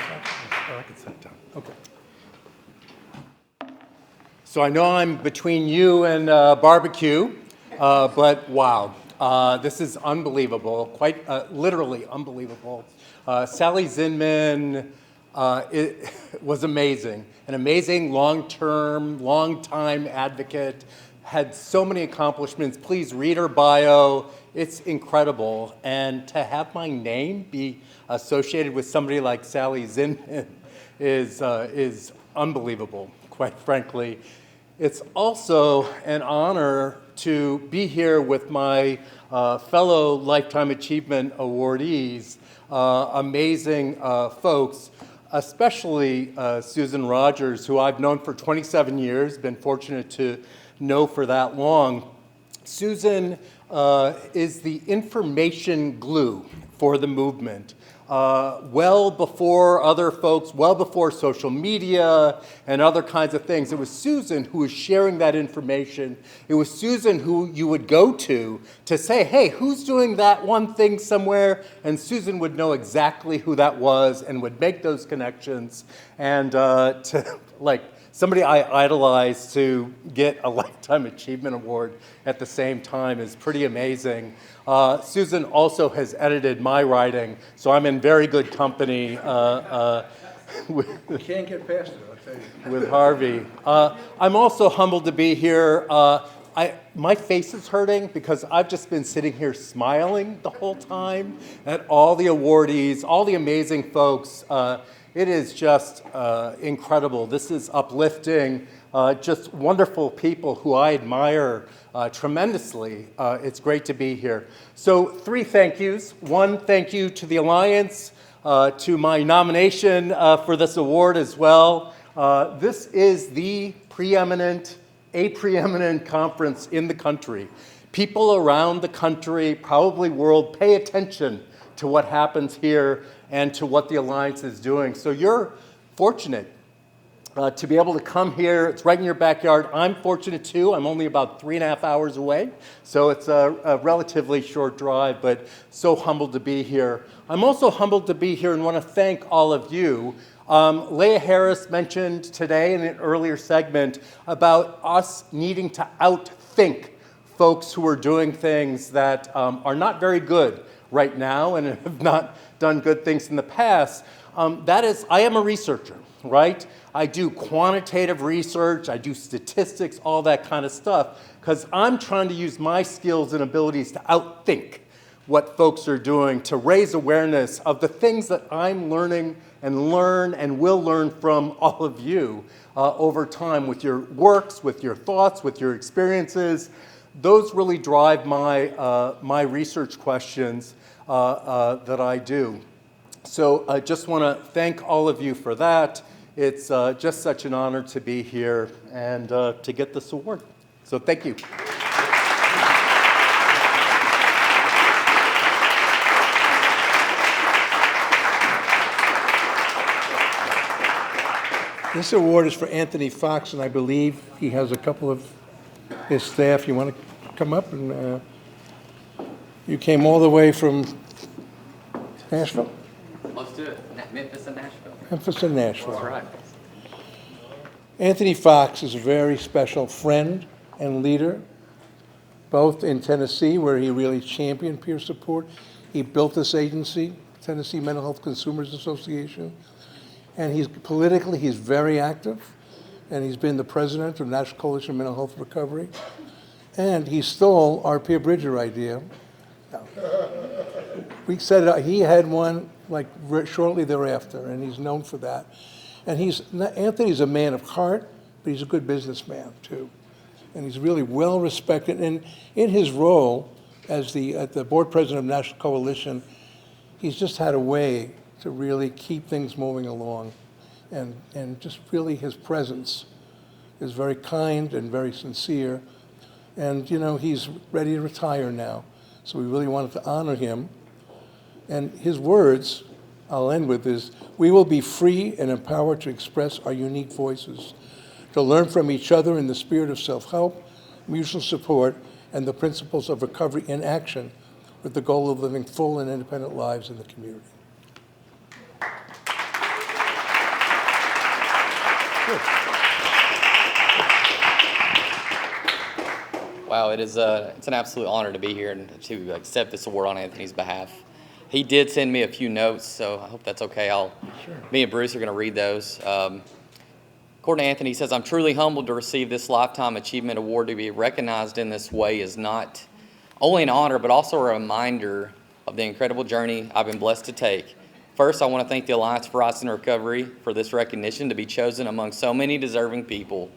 Oh, I can set it down. Okay. So I know I'm between you and barbecue, but wow, this is unbelievable, quite literally unbelievable. Sally Zinman it was amazing, an amazing long-time advocate, had so many accomplishments. Please read her bio. It's incredible. And to have my name be associated with somebody like Sally Zinman is unbelievable, quite frankly. It's also an honor to be here with my fellow Lifetime Achievement awardees, amazing folks, especially Susan Rogers, who I've known for 27 years, been fortunate to know for that long. Susan is the information glue for the movement. Well before other folks, well before social media and other kinds of things. It was Susan who was sharing that information. It was Susan who you would go to say, hey, who's doing that one thing somewhere? And Susan would know exactly who that was and would make those connections. And somebody I idolize to get a Lifetime Achievement Award at the same time is pretty amazing. Susan also has edited my writing, so I'm in very good company You can't get past it, I'll tell you. with Harvey. I'm also humbled to be here. My face is hurting because I've just been sitting here smiling the whole time at all the awardees, all the amazing folks. It is just incredible. This is uplifting, just wonderful people who I admire tremendously. It's great to be here. So 3 thank yous. 1 thank you to the Alliance, to my nomination for this award as well. This is the preeminent conference in the country. People around the country, probably world, pay attention to what happens here and to what the Alliance is doing. So you're fortunate to be able to come here. It's right in your backyard. I'm fortunate too. I'm only about 3.5 hours away, so it's a relatively short drive, but so humbled to be here. I'm also humbled to be here and want to thank all of you. Leah Harris mentioned today in an earlier segment about us needing to outthink folks who are doing things that are not very good right now and have not done good things in the past. That is, I am a researcher, right? I do quantitative research, I do statistics, all that kind of stuff, because I'm trying to use my skills and abilities to outthink what folks are doing, to raise awareness of the things that I'm learning and will learn from all of you over time with your works, with your thoughts, with your experiences. Those really drive my research questions that I do. So I just want to thank all of you for that. It's just such an honor to be here and to get this award. So thank you. This award is for Anthony Fox, and I believe he has a couple of his staff. You want to come up? And you came all the way from Nashville? Let's do it. Memphis and Nashville. Memphis and Nashville. That's right. Anthony Fox is a very special friend and leader, both in Tennessee, where he really championed peer support. He built this agency, Tennessee Mental Health Consumers Association, and he's very active, and he's been the president of National Coalition of Mental Health Recovery, and he stole our Peer Bridger idea. We said he had one like shortly thereafter, and he's known for that. And Anthony's a man of heart, but he's a good businessman too, and he's really well respected. And in his role as the board president of National Coalition, he's just had a way to really keep things moving along, and just really his presence is very kind and very sincere. And he's ready to retire now, so we really wanted to honor him. And his words, I'll end with, is, "We will be free and empowered to express our unique voices, to learn from each other in the spirit of self-help, mutual support, and the principles of recovery in action, with the goal of living full and independent lives in the community." Wow, it's an absolute honor to be here and to accept this award on Anthony's behalf. He did send me a few notes, so I hope that's okay. Me and Bruce are going to read those. According to Anthony, he says, "I'm truly humbled to receive this Lifetime Achievement Award. To be recognized in this way is not only an honor, but also a reminder of the incredible journey I've been blessed to take. First, I want to thank the Alliance for Rights and Recovery for this recognition. To be chosen among so many deserving people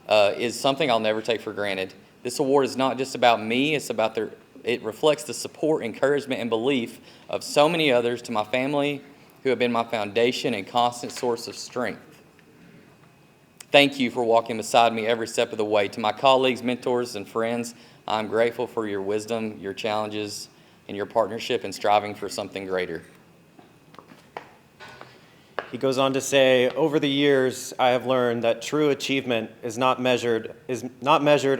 is something I'll never take for granted. This award is not just about me, it reflects the support, encouragement, and belief of so many others, to my family who have been my foundation and constant source of strength. Thank you for walking beside me every step of the way. To my colleagues, mentors, and friends, I'm grateful for your wisdom, your challenges, and your partnership in striving for something greater." He goes on to say, "Over the years, I have learned that true achievement is not measured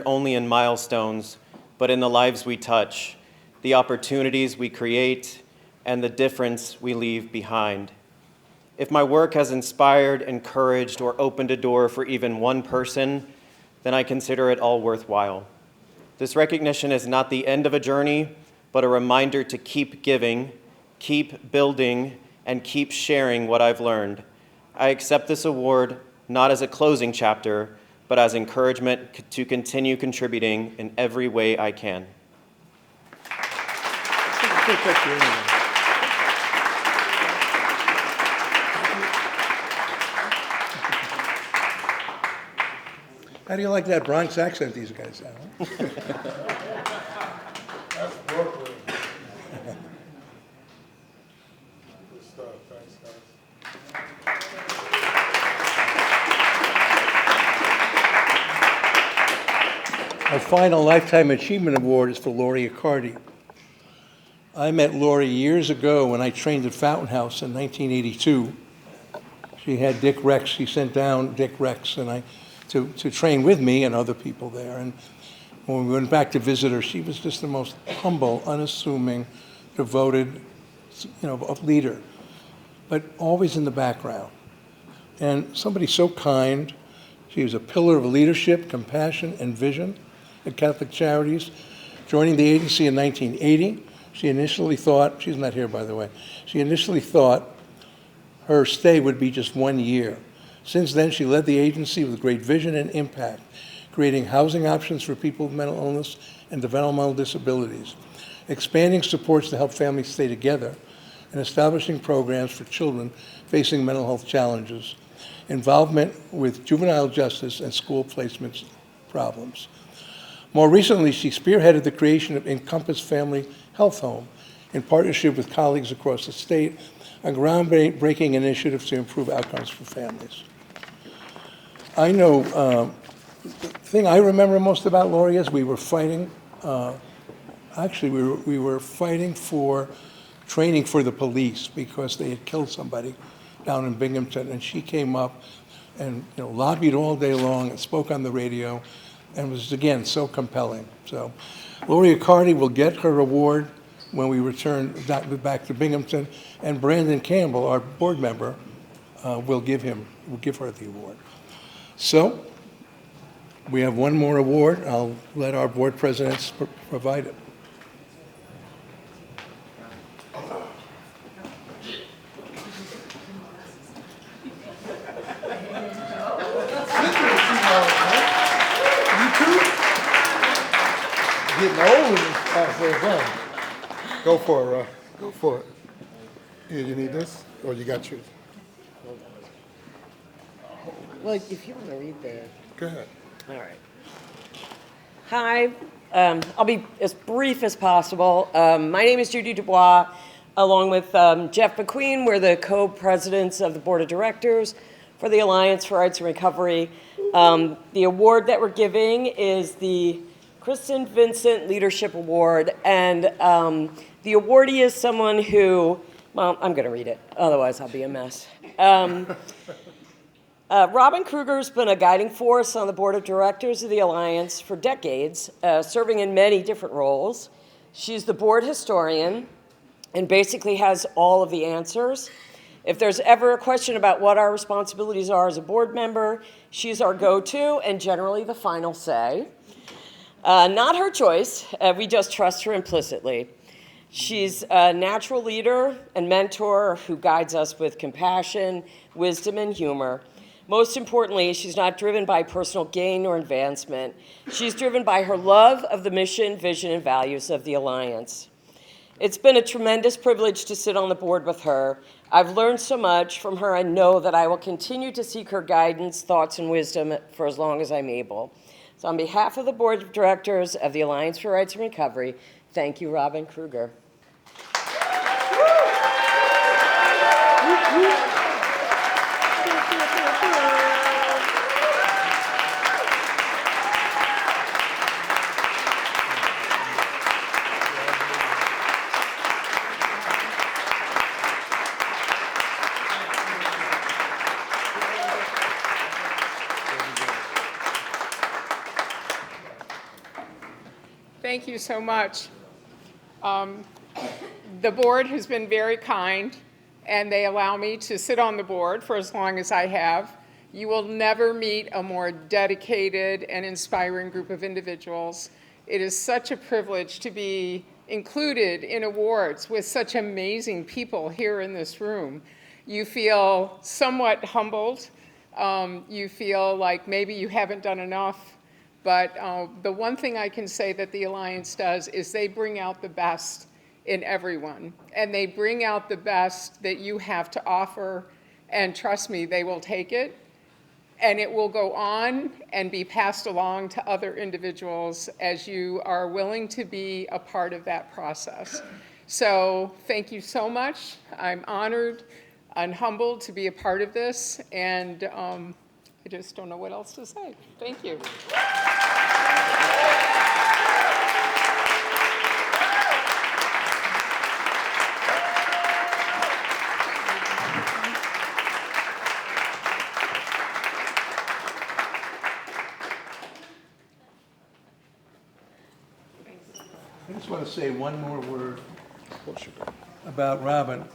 only in milestones, but in the lives we touch, the opportunities we create, and the difference we leave behind. If my work has inspired, encouraged, or opened a door for even one person, then I consider it all worthwhile. This recognition is not the end of a journey, but a reminder to keep giving, keep building, and keep sharing what I've learned. I accept this award not as a closing chapter, but as encouragement to continue contributing in every way I can." How do you like that Bronx accent these guys have? Huh? That's Brooklyn. Good stuff. Thanks, guys. Our final Lifetime Achievement Award is for Lori Accardi. I met Lori years ago when I trained at Fountain House in 1982. She had Dick Rex. She sent down Dick Rex to train with me and other people there. And when we went back to visit her, she was just the most humble, unassuming, devoted, leader, but always in the background. And somebody so kind. She was a pillar of leadership, compassion, and vision at Catholic Charities. Joining the agency in 1980, she initially thought, she's not here by the way, she initially thought her stay would be just 1 year. Since then, she led the agency with great vision and impact, creating housing options for people with mental illness and developmental disabilities, expanding supports to help families stay together, and establishing programs for children facing mental health challenges, involvement with juvenile justice and school placement problems. More recently, she spearheaded the creation of Encompass Family Health Home in partnership with colleagues across the state, a groundbreaking initiative to improve outcomes for families. I know, the thing I remember most about Lori is we were fighting, we were fighting for training for the police because they had killed somebody down in Binghamton, and she came up and lobbied all day long and spoke on the radio and was, again, so compelling. So Lori Accardi will get her award when we return back to Binghamton, and Brandon Campbell, our board member, will give her the award. So we have one more award. I'll let our board presidents provide it. Getting old in this process, huh? Go for it, Rob. Go for it. Here, you need this, or you got yours? Well, if you want to read the... Go ahead. All right. Hi. I'll be as brief as possible. My name is Judy Dubois. Along with Jeff McQueen, we're the co-presidents of the board of directors for the Alliance for Arts and Recovery. The award that we're giving is the Kristen Vincent Leadership Award, and the awardee is someone who, well, I'm going to read it, otherwise I'll be a mess. Robin Kruger's been a guiding force on the board of directors of the Alliance for decades, serving in many different roles. She's the board historian and basically has all of the answers. If there's ever a question about what our responsibilities are as a board member, she's our go-to and generally the final say. Not her choice, we just trust her implicitly. She's a natural leader and mentor who guides us with compassion, wisdom, and humor. Most importantly, she's not driven by personal gain or advancement. She's driven by her love of the mission, vision, and values of the Alliance. It's been a tremendous privilege to sit on the board with her. I've learned so much from her and know that I will continue to seek her guidance, thoughts, and wisdom for as long as I'm able. So on behalf of the board of directors of the Alliance for Rights and Recovery, thank you, Robin Kruger. Thank you so much. The board has been very kind, and they allow me to sit on the board for as long as I have. You will never meet a more dedicated and inspiring group of individuals. It is such a privilege to be included in awards with such amazing people here in this room. You feel somewhat humbled. You feel like maybe you haven't done enough. But the one thing I can say that the Alliance does is they bring out the best in everyone. And they bring out the best that you have to offer. And trust me, they will take it. And it will go on and be passed along to other individuals as you are willing to be a part of that process. So thank you so much. I'm honored and humbled to be a part of this. And I just don't know what else to say. Thank you. I just want to say one more word about Robin.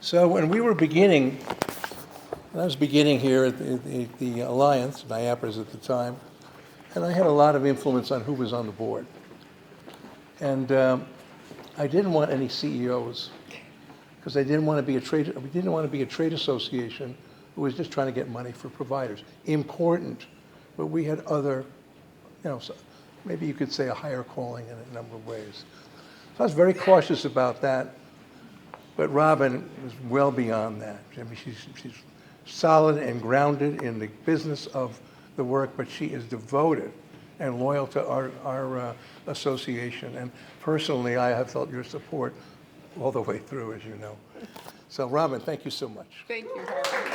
So when we were beginning, when I was beginning here at the Alliance, Niapa's at the time, and I had a lot of influence on who was on the board. And I didn't want any CEOs because I didn't want to be we didn't want to be a trade association who was just trying to get money for providers. Important, but we had other, so maybe you could say a higher calling in a number of ways. So I was very cautious about that, but Robin was well beyond that. I mean, she's solid and grounded in the business of the work, but she is devoted and loyal to our association. And personally, I have felt your support all the way through, as you know. So Robin, thank you so much. Thank you, Harvey.